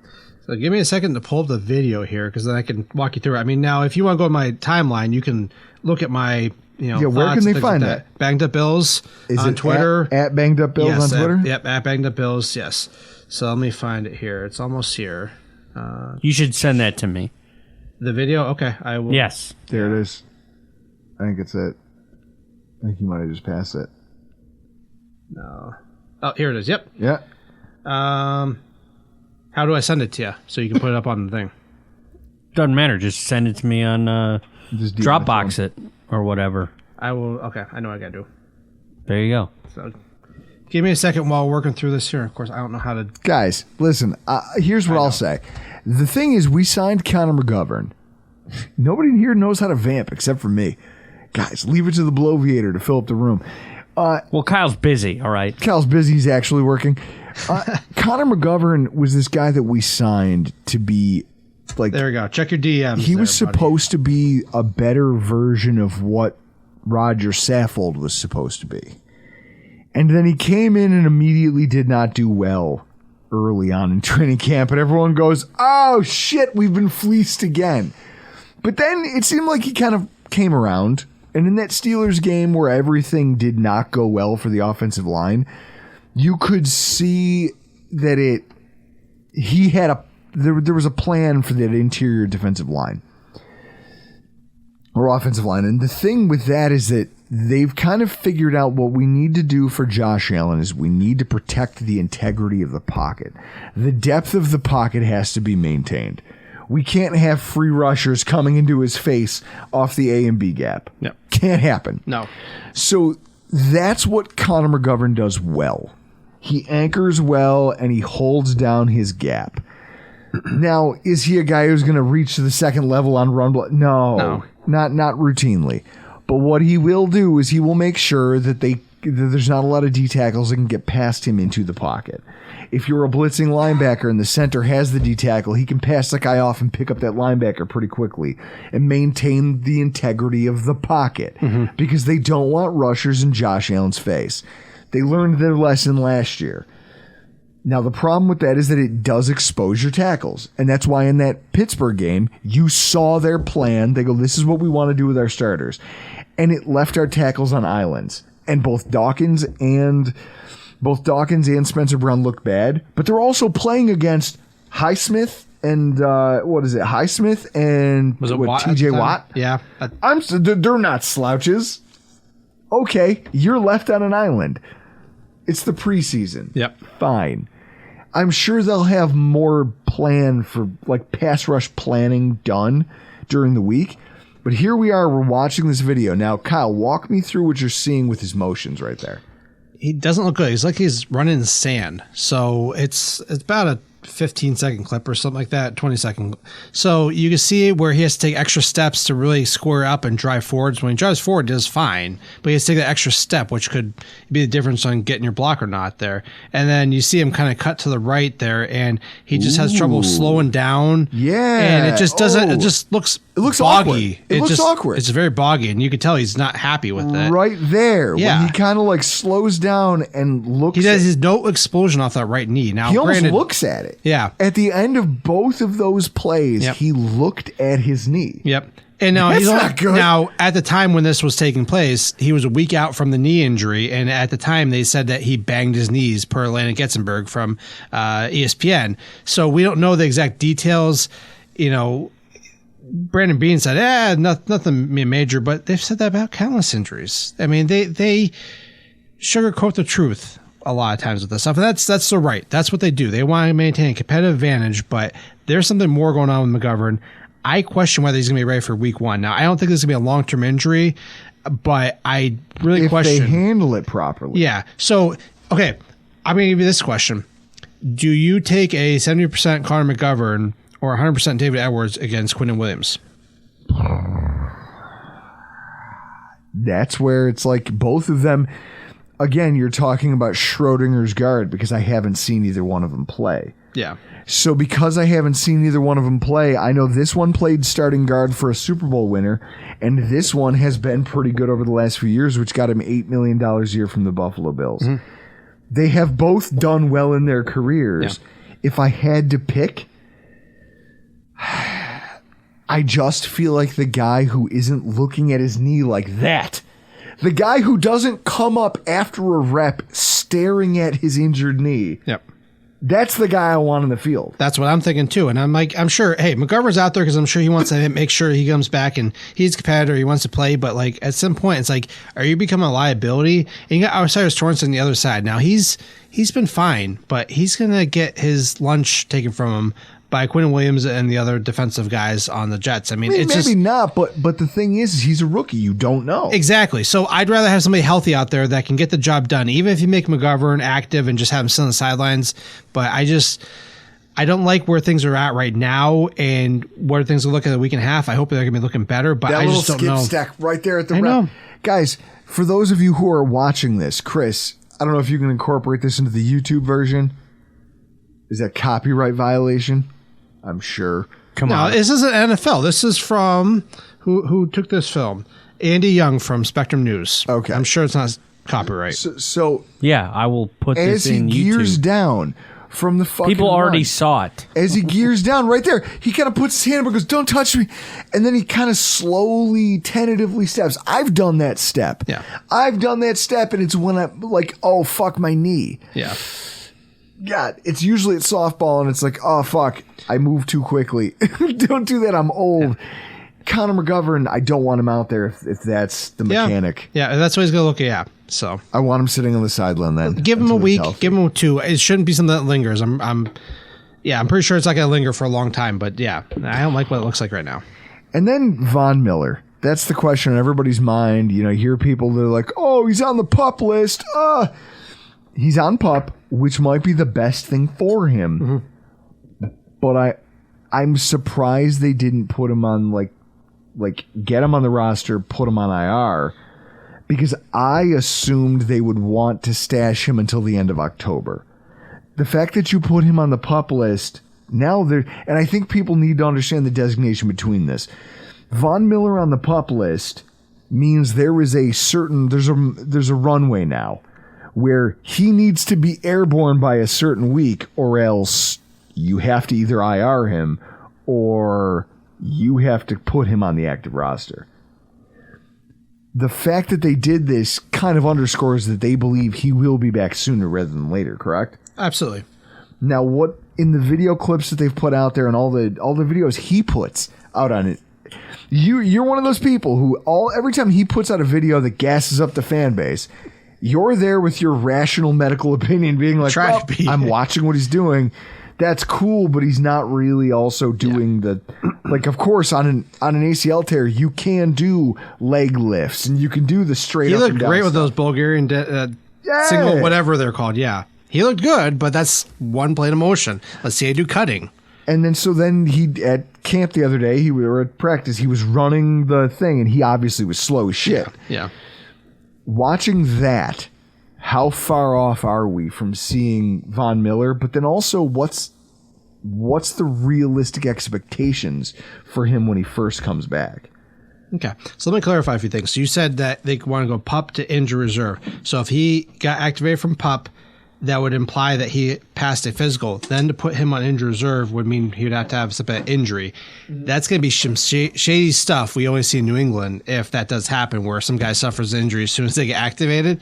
So give me a second to pull up the video here, because then I can walk you through it. I mean, now, if you want to go to my timeline, you can look at my where can they find that? Banged Up Bills on Twitter. At Banged Up Bills on Twitter? At Banged Up Bills, yes. So let me find it here. It's almost here. You should send that to me. The video? Okay, I will. Yes. There it is. I think it's it. I think you might have just passed it. No. Oh, here it is. Yep. Yeah. How do I send it to you so you can put it up on the thing? Doesn't matter. Just send it to me on Just Dropbox it or whatever. I will. Okay, I know what I got to do. There you go. So give me a second while working through this here. Of course, I don't know how to. Guys, listen, here's what I'll say. The thing is, we signed Connor McGovern. Nobody here knows how to vamp except for me. Guys, leave it to the bloviator to fill up the room. Well, Kyle's busy, all right? Kyle's busy. He's actually working. Connor McGovern was this guy that we signed to be like... There we go. Check your DMs. He was supposed to be a better version of what Roger Saffold was supposed to be. And then he came in and immediately did not do well early on in training camp. And everyone goes, oh, shit, we've been fleeced again. But then it seemed like he kind of came around. And in that Steelers game where everything did not go well for the offensive line, you could see that there was a plan for that interior defensive line or offensive line. And the thing with that is that they've kind of figured out what we need to do for Josh Allen is we need to protect the integrity of the pocket. The depth of the pocket has to be maintained. We can't have free rushers coming into his face off the A and B gap. No. Can't happen. No. So That's what Connor McGovern does well. He anchors well and he holds down his gap. Now, is he a guy who's going to reach to the second level on run block? No, not routinely. But what he will do is he will make sure that there's not a lot of D tackles that can get past him into the pocket. If you're a blitzing linebacker and the center has the D tackle, he can pass the guy off and pick up that linebacker pretty quickly and maintain the integrity of the pocket because they don't want rushers in Josh Allen's face. They learned their lesson last year. Now, the problem with that is that it does expose your tackles. And that's why in that Pittsburgh game, you saw their plan. They go, this is what we want to do with our starters. And it left our tackles on islands. And both Dawkins and Spencer Brown looked bad. But they're also playing against Highsmith and, Highsmith and was it Watt, TJ Watt? Yeah. They're not slouches. Okay, you're left on an island. It's the preseason. Yep. Fine. I'm sure they'll have more plan for like pass rush planning done during the week. But here we are, we're watching this video. Now, Kyle, walk me through what you're seeing with his motions right there. He doesn't look good. He's like he's running in sand. So it's about a 15-second clip or something like that, 20-second. So you can see where he has to take extra steps to really square up and drive forwards. When he drives forward, it does fine, but he has to take that extra step, which could be the difference on getting your block or not there. And then you see him kind of cut to the right there, and he just has trouble slowing down. Yeah. And it just doesn't, it just looks looks boggy. Awkward. It looks awkward. It's very boggy, and you can tell he's not happy with it. Right there. Yeah. When he kind of like slows down and looks. He does his no explosion off that right knee. Now, he almost looks at it. Yeah. At the end of both of those plays, he looked at his knee. Yep. And now That's not good. Now, at the time when this was taking place, he was a week out from the knee injury, and at the time they said that he banged his knees, per Atlanta Getzenberg from ESPN. So we don't know the exact details. You know, Brandon Beane said, nothing major, but they've said that about countless injuries. I mean, they sugarcoat the truth a lot of times with this stuff, and that's so right. That's what they do. They want to maintain a competitive advantage, but there's something more going on with McGovern. I question whether he's going to be ready for week one. Now, I don't think this is going to be a long-term injury, but I really question if they handle it properly. Yeah. So, okay, I'm going to give you this question. Do you take a 70% Connor McGovern or 100% David Edwards against Quinnen Williams? That's where it's like both of them. Again, you're talking about Schrodinger's guard because I haven't seen either one of them play. Yeah. So because I haven't seen either one of them play, I know this one played starting guard for a Super Bowl winner, and this one has been pretty good over the last few years, which got him $8 million a year from the Buffalo Bills. Mm-hmm. They have both done well in their careers. Yeah. If I had to pick, I just feel like the guy who isn't looking at his knee like that, the guy who doesn't come up after a rep staring at his injured knee. Yep. That's the guy I want in the field. That's what I'm thinking too. And I'm sure, hey, McGovern's out there because I'm sure he wants to make sure he comes back and he's a competitor. He wants to play. But like at some point, it's like, are you becoming a liability? And you got Osiris Torrance on the other side. Now he's been fine, but he's going to get his lunch taken from him by Quinnen Williams and the other defensive guys on the Jets. I mean it's maybe just not, but the thing is he's a rookie. You don't know. Exactly. So I'd rather have somebody healthy out there that can get the job done, even if you make McGovern active and just have him sit on the sidelines. But I don't like where things are at right now and where things are looking at a week and a half. I hope they're going to be looking better, but that I just don't know. That little skip stack right there at the I know. Guys, for those of you who are watching this, Chris, I don't know if you can incorporate this into the YouTube version. Is that copyright violation? I'm sure. Come on. This isn't NFL. This is from who took this film? Andy Young from Spectrum News. Okay. I'm sure it's not copyright. So yeah, I will put this in YouTube. As he gears down from the fucking people already run, saw it. As he gears down right there, he kind of puts his hand up and goes, "Don't touch me," and then he kind of slowly, tentatively steps. I've done that step. Yeah. I've done that step, and it's when I'm like, "Oh fuck, my knee." Yeah. God, it's usually at softball, and it's like, oh, fuck, I moved too quickly. Don't do that, I'm old. Yeah. Connor McGovern, I don't want him out there if that's the mechanic. Yeah, that's what he's going to look at, yeah. So I want him sitting on the sideline then. Give him a week, give him 2. It shouldn't be something that lingers. I'm pretty sure it's not going to linger for a long time, but yeah, I don't like what it looks like right now. And then Von Miller. that's the question on everybody's mind. You hear people that are like, oh, he's on the PUP list. He's on PUP, which might be the best thing for him. Mm-hmm. But I'm surprised they didn't put him on, like get him on the roster, put him on IR, because I assumed they would want to stash him until the end of October. The fact that you put him on the PUP list, now and I think people need to understand the designation between this. Von Miller on the PUP list means there's a runway now where he needs to be airborne by a certain week, or else you have to either IR him or you have to put him on the active roster. The fact that they did this kind of underscores that they believe he will be back sooner rather than later, correct? Absolutely. Now, what in the video clips that they've put out there and all the videos he puts out on it, you're one of those people who every time he puts out a video that gasses up the fan base, you're there with your rational medical opinion being like, I'm watching what he's doing. That's cool, but he's not really also doing of course, on an ACL tear, you can do leg lifts and you can do the straight up and down. He looked great with those Bulgarian single, whatever they're called. Yeah. He looked good, but that's one plane of motion. Let's see, I do cutting. And then he at camp the other day, at practice, he was running the thing, and he obviously was slow as shit. Yeah. Watching that, how far off are we from seeing Von Miller? But then also, what's the realistic expectations for him when he first comes back? Okay, so let me clarify a few things. So you said that they want to go PUP to injury reserve. So if he got activated from PUP, that would imply that he passed a physical. Then to put him on injury reserve would mean he would have to have some kind of injury. That's going to be some shady stuff we only see in New England if that does happen, where some guy suffers injury as soon as they get activated.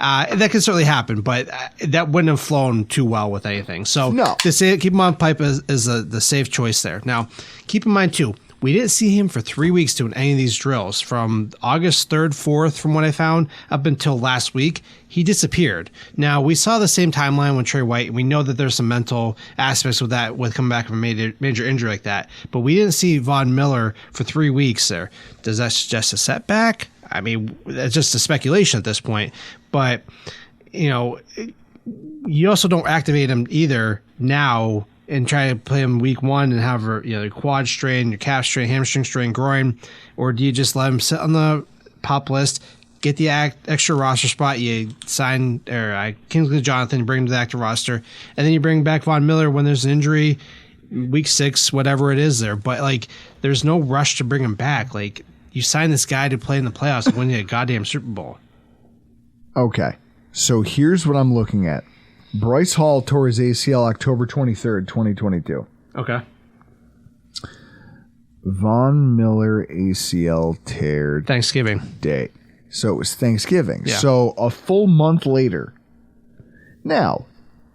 That can certainly happen, but that wouldn't have flown too well with anything. So to say keep him on pipe is the safe choice there. Now, keep in mind, too, we didn't see him for 3 weeks doing any of these drills. From August 3rd, 4th, from what I found, up until last week, he disappeared. Now, we saw the same timeline with Trey White, and we know that there's some mental aspects with that, with coming back from a major injury like that. But we didn't see Von Miller for 3 weeks there. Does that suggest a setback? I mean, that's just a speculation at this point. But, you also don't activate him either now and try to play him week one and have your quad strain, your calf strain, hamstring strain, groin, or do you just let him sit on the PUP list, get the extra roster spot, you sign Kingsley Jonathan, you bring him to the active roster, and then you bring back Von Miller when there's an injury, week 6, whatever it is there. But there's no rush to bring him back. You sign this guy to play in the playoffs and win you a goddamn Super Bowl. Okay, so here's what I'm looking at. Bryce Hall tore his ACL October 23rd, 2022. Okay. Von Miller ACL tear Thanksgiving day. So it was Thanksgiving. Yeah. So a full month later. Now,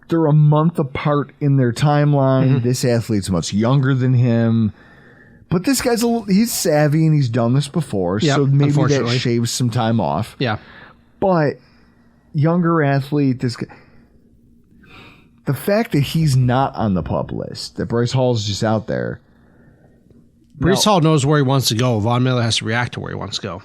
they're a month apart in their timeline. Mm-hmm. This athlete's much younger than him. But this guy's he's savvy and he's done this before. Yep, so maybe that shaves some time off. Yeah. But younger athlete, this guy. The fact that he's not on the PUP list, that Bryce Hall's just out there. Bryce Hall knows where he wants to go. Von Miller has to react to where he wants to go.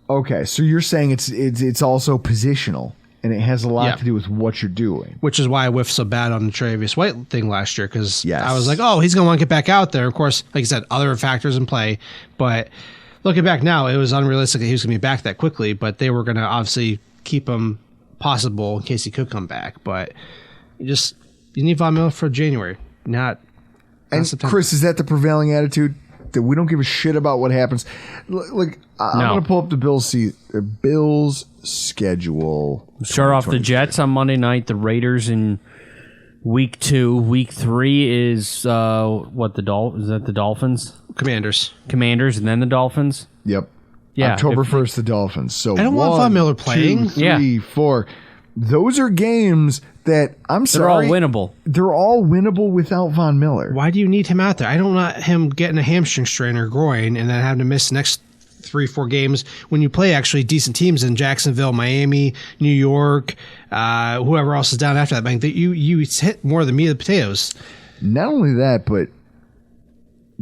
Okay, so you're saying it's also positional, and it has a lot to do with what you're doing. Which is why I whiffed so bad on the Travis White thing last year, because I was like, oh, he's going to want to get back out there. Of course, like I said, other factors in play. But looking back now, it was unrealistic that he was going to be back that quickly, but they were going to obviously keep him possible in case he could come back. But you need Von Miller for January, not September. Chris, is that the prevailing attitude? That we don't give a shit about what happens? I'm going to pull up the Bills schedule. Start off the Jets on Monday night, the Raiders in week 2. Week 3 is is that the Dolphins? Commanders, and then the Dolphins? Yep. Yeah. October 1st, the Dolphins. So I don't want Von Miller playing. 2, 3, 4. Those are games that, they're all winnable. They're all winnable without Von Miller. Why do you need him out there? I don't want him getting a hamstring strain or groin and then having to miss the next 3-4 games when you play actually decent teams in Jacksonville, Miami, New York, whoever else is down after that. You hit more of the meat of the potatoes. Not only that, but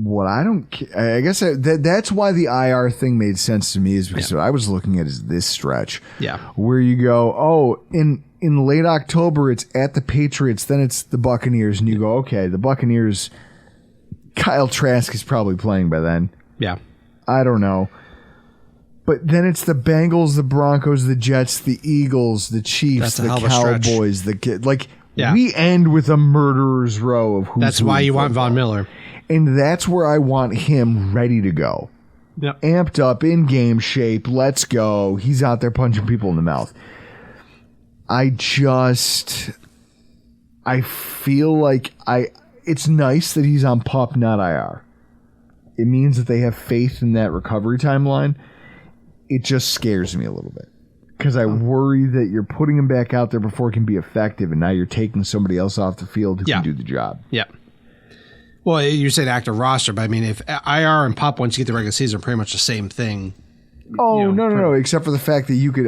what I don't, I guess that's why the IR thing made sense to me, is because what I was looking at is this stretch. Yeah. Where you go, oh, in late October, it's at the Patriots, then it's the Buccaneers, and you go, okay, the Buccaneers, Kyle Trask is probably playing by then. Yeah. I don't know. But then it's the Bengals, the Broncos, the Jets, the Eagles, the Chiefs, the Cowboys, we end with a murderer's row of who's That's why you want Von Miller. And that's where I want him ready to go. Yep. Amped up, in game shape, let's go. He's out there punching people in the mouth. I feel like it's nice that he's on PUP, not IR. It means that they have faith in that recovery timeline. It just scares me a little bit, because I worry that you're putting him back out there before it can be effective, and now you're taking somebody else off the field who can do the job. Yeah. Well, you said active roster, but I mean, if IR and PUP, once you get the regular season, are pretty much the same thing. Oh, no, except for the fact that you could,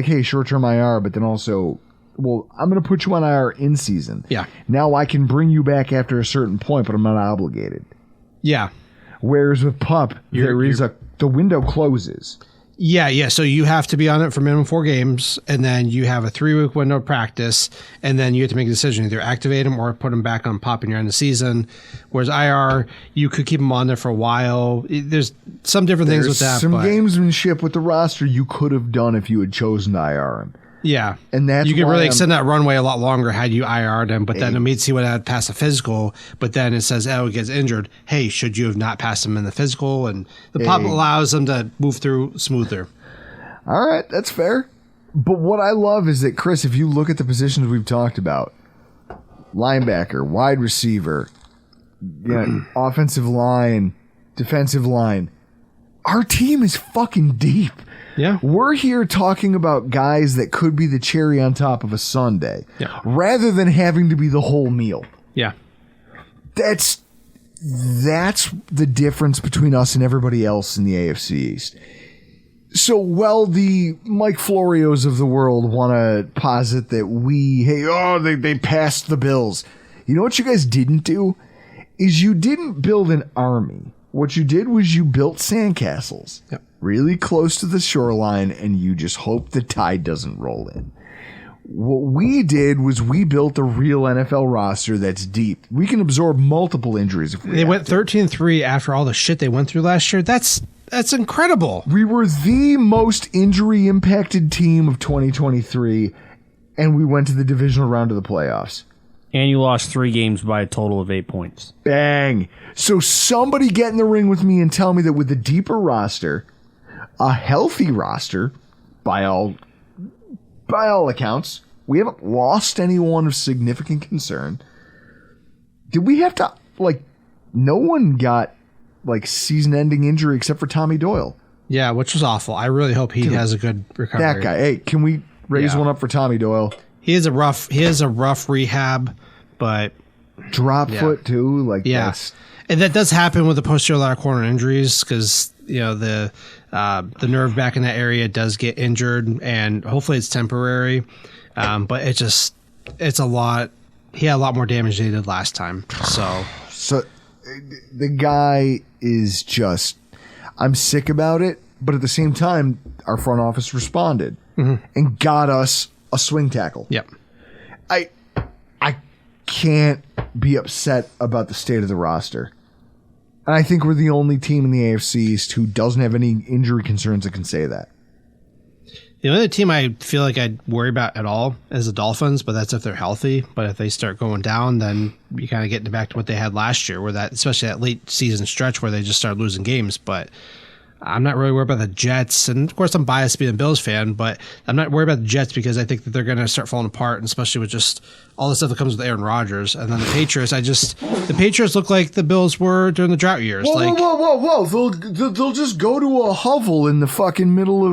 hey, short-term IR, but then also, well, I'm going to put you on IR in season. Yeah. Now I can bring you back after a certain point, but I'm not obligated. Yeah. Whereas with PUP, the window closes. Yeah. So you have to be on it for minimum 4 games, and then you have a 3-week window of practice, and then you have to make a decision, either activate them or put them back on PUP and you're in the season. Whereas IR, you could keep them on there for a while. There's some different things with that. Some gamesmanship with the roster you could have done if you had chosen to IR him. Yeah. And that's you could really extend that runway a lot longer had you IR'd him, but then it means he would have passed a physical, but then it says, he gets injured. Hey, should you have not passed him in the physical? And the PUP allows them to move through smoother. All right, that's fair. But what I love is that, Chris, if you look at the positions we've talked about, linebacker, wide receiver, offensive line, defensive line, our team is fucking deep. Yeah. We're here talking about guys that could be the cherry on top of a sundae, rather than having to be the whole meal. Yeah. That's the difference between us and everybody else in the AFC East. So while the Mike Florios of the world want to posit that they passed the Bills. You know what you guys didn't do? Is you didn't build an army. What you did was you built sandcastles. Yep. Really close to the shoreline, and you just hope the tide doesn't roll in. What we did was we built a real NFL roster that's deep. We can absorb multiple injuries if we They went 13-3 after all the shit they went through last year. That's incredible. We were the most injury-impacted team of 2023, and we went to the divisional round of the playoffs. And you lost 3 games by a total of 8 points. Bang. So somebody get in the ring with me and tell me that with a deeper roster, a healthy roster, by all accounts, we haven't lost anyone of significant concern. Did we have to, no one got, season-ending injury except for Tommy Doyle. Yeah, which was awful. I really hope he has a good recovery. That guy. Hey, can we raise one up for Tommy Doyle? He has a rough rehab, but drop foot too. That's... and that does happen with the posterior lateral corner injuries, because the nerve back in that area does get injured, and hopefully it's temporary. But it's a lot. He had a lot more damage than he did last time. So the guy is just. I'm sick about it, but at the same time, our front office responded and got us a swing tackle. Yep. I can't be upset about the state of the roster. And I think we're the only team in the AFC East who doesn't have any injury concerns that can say that. The only team I feel like I'd worry about at all is the Dolphins, but that's if they're healthy. But if they start going down, then you kind of get back to what they had last year, especially that late season stretch where they just started losing games. But I'm not really worried about the Jets. And, of course, I'm biased being a Bills fan, but I'm not worried about the Jets because I think that they're going to start falling apart, and especially with just all the stuff that comes with Aaron Rodgers. And then the Patriots, the Patriots look like the Bills were during the drought years. Whoa. They'll just go to a hovel in the fucking middle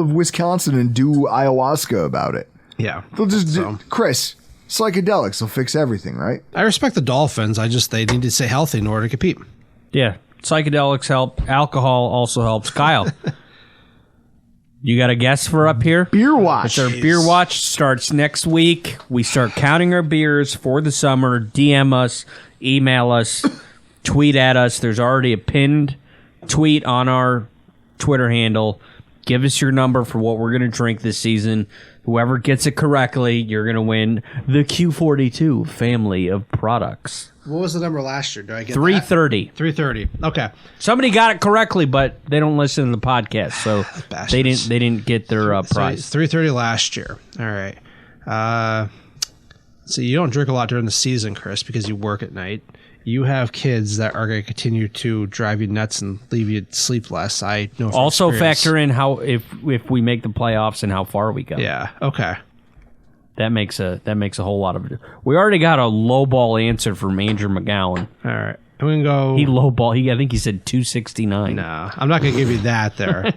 of Wisconsin and do ayahuasca about it. Yeah. They'll just Chris, psychedelics will fix everything, right? I respect the Dolphins. They need to stay healthy in order to compete. Yeah. Psychedelics help. Alcohol also helps. Kyle, you got a guess for up here? Beer watch. Our beer watch starts next week. We start counting our beers for the summer. DM us, email us. tweet at us. There's already a pinned tweet on our Twitter handle. Give us your number for what we're going to drink this season. Whoever gets it correctly, you're going to win the Q42 family of products. What was the number last year? Do I get 330. that? 330. Okay. Somebody got it correctly, but they don't listen to the podcast, so they didn't get their prize. It's 330 last year. All right. So you don't drink a lot during the season, Chris, because you work at night. You have kids that are going to continue to drive you nuts and leave you sleepless. I know. Also experience. factor in how if we make the playoffs and how far we go. Yeah. Okay. That makes a whole lot of it. We already got a low ball answer from Andrew McGowan. All right. I'm going to go. He low ball. I think he said 269. No, I'm not going to give you that there.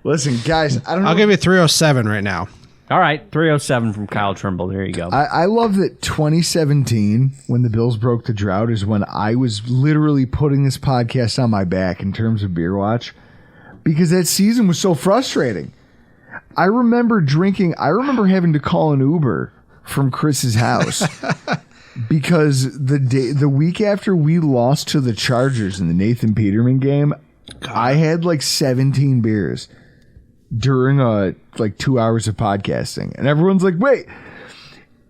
Listen, guys, I don't know. I'll give you 307 right now. All right, 307 from Kyle Trimble. There you go. I love that 2017, when the Bills broke the drought, is when I was literally putting this podcast on my back in terms of Beer Watch, because that season was so frustrating. I remember having to call an Uber from Chris's house because the week after we lost to the Chargers in the Nathan Peterman game, I had like 17 beers during 2 hours of podcasting, and everyone's like, wait,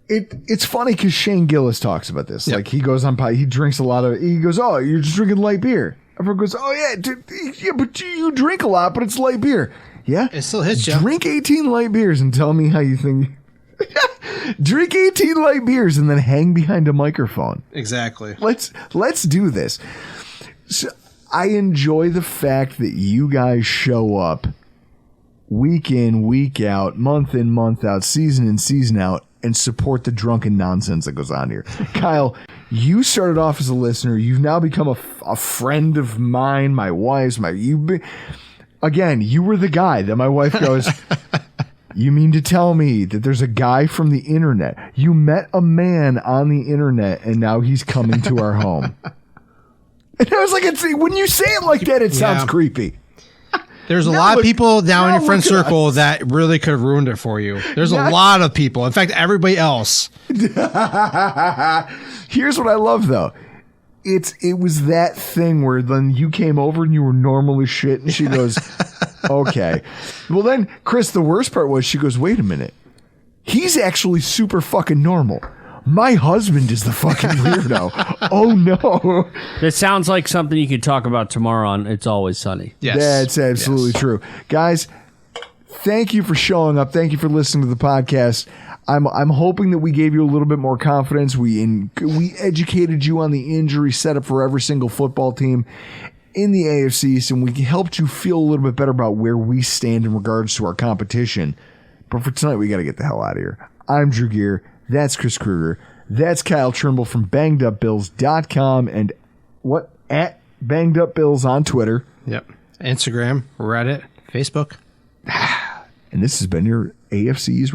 it's funny because Shane Gillis talks about this. Yep. Like, he goes on, he drinks a lot of, he goes, oh, you're just drinking light beer. Everyone goes, oh yeah, dude, yeah, but you drink a lot, but it's light beer. Yeah, it still hits you. Drink 18 light beers and tell me how you think. Drink 18 light beers and then hang behind a microphone. Exactly. Let's do this. So I enjoy the fact that you guys show up week in, week out, month in, month out, season in, season out, and support the drunken nonsense that goes on here. Kyle, you started off as a listener. You've now become a friend of mine, my wife's, again, you were the guy that my wife goes, you mean to tell me that there's a guy from the internet? You met a man on the internet, and now he's coming to our home. And I was like, when you say it like that, it sounds creepy. There's a lot of people down in your friend circle that really could have ruined it for you. There's a lot of people. In fact, everybody else. Here's what I love, though. It was that thing where then you came over and you were normal as shit, and she goes, okay. Well, then, Chris, the worst part was she goes, wait a minute. He's actually super fucking normal. My husband is the fucking weirdo. Oh, no. That sounds like something you could talk about tomorrow on It's Always Sunny. Yes. That's absolutely true. Guys, thank you for showing up. Thank you for listening to the podcast. I'm hoping that we gave you a little bit more confidence. We educated you on the injury setup for every single football team in the AFC East, and we helped you feel a little bit better about where we stand in regards to our competition. But for tonight, we got to get the hell out of here. I'm Drew Gear. That's Chris Kruger. That's Kyle Trimble from bangedupbills.com and at bangedupbills on Twitter. Yep. Instagram, Reddit, Facebook. And this has been your AFC's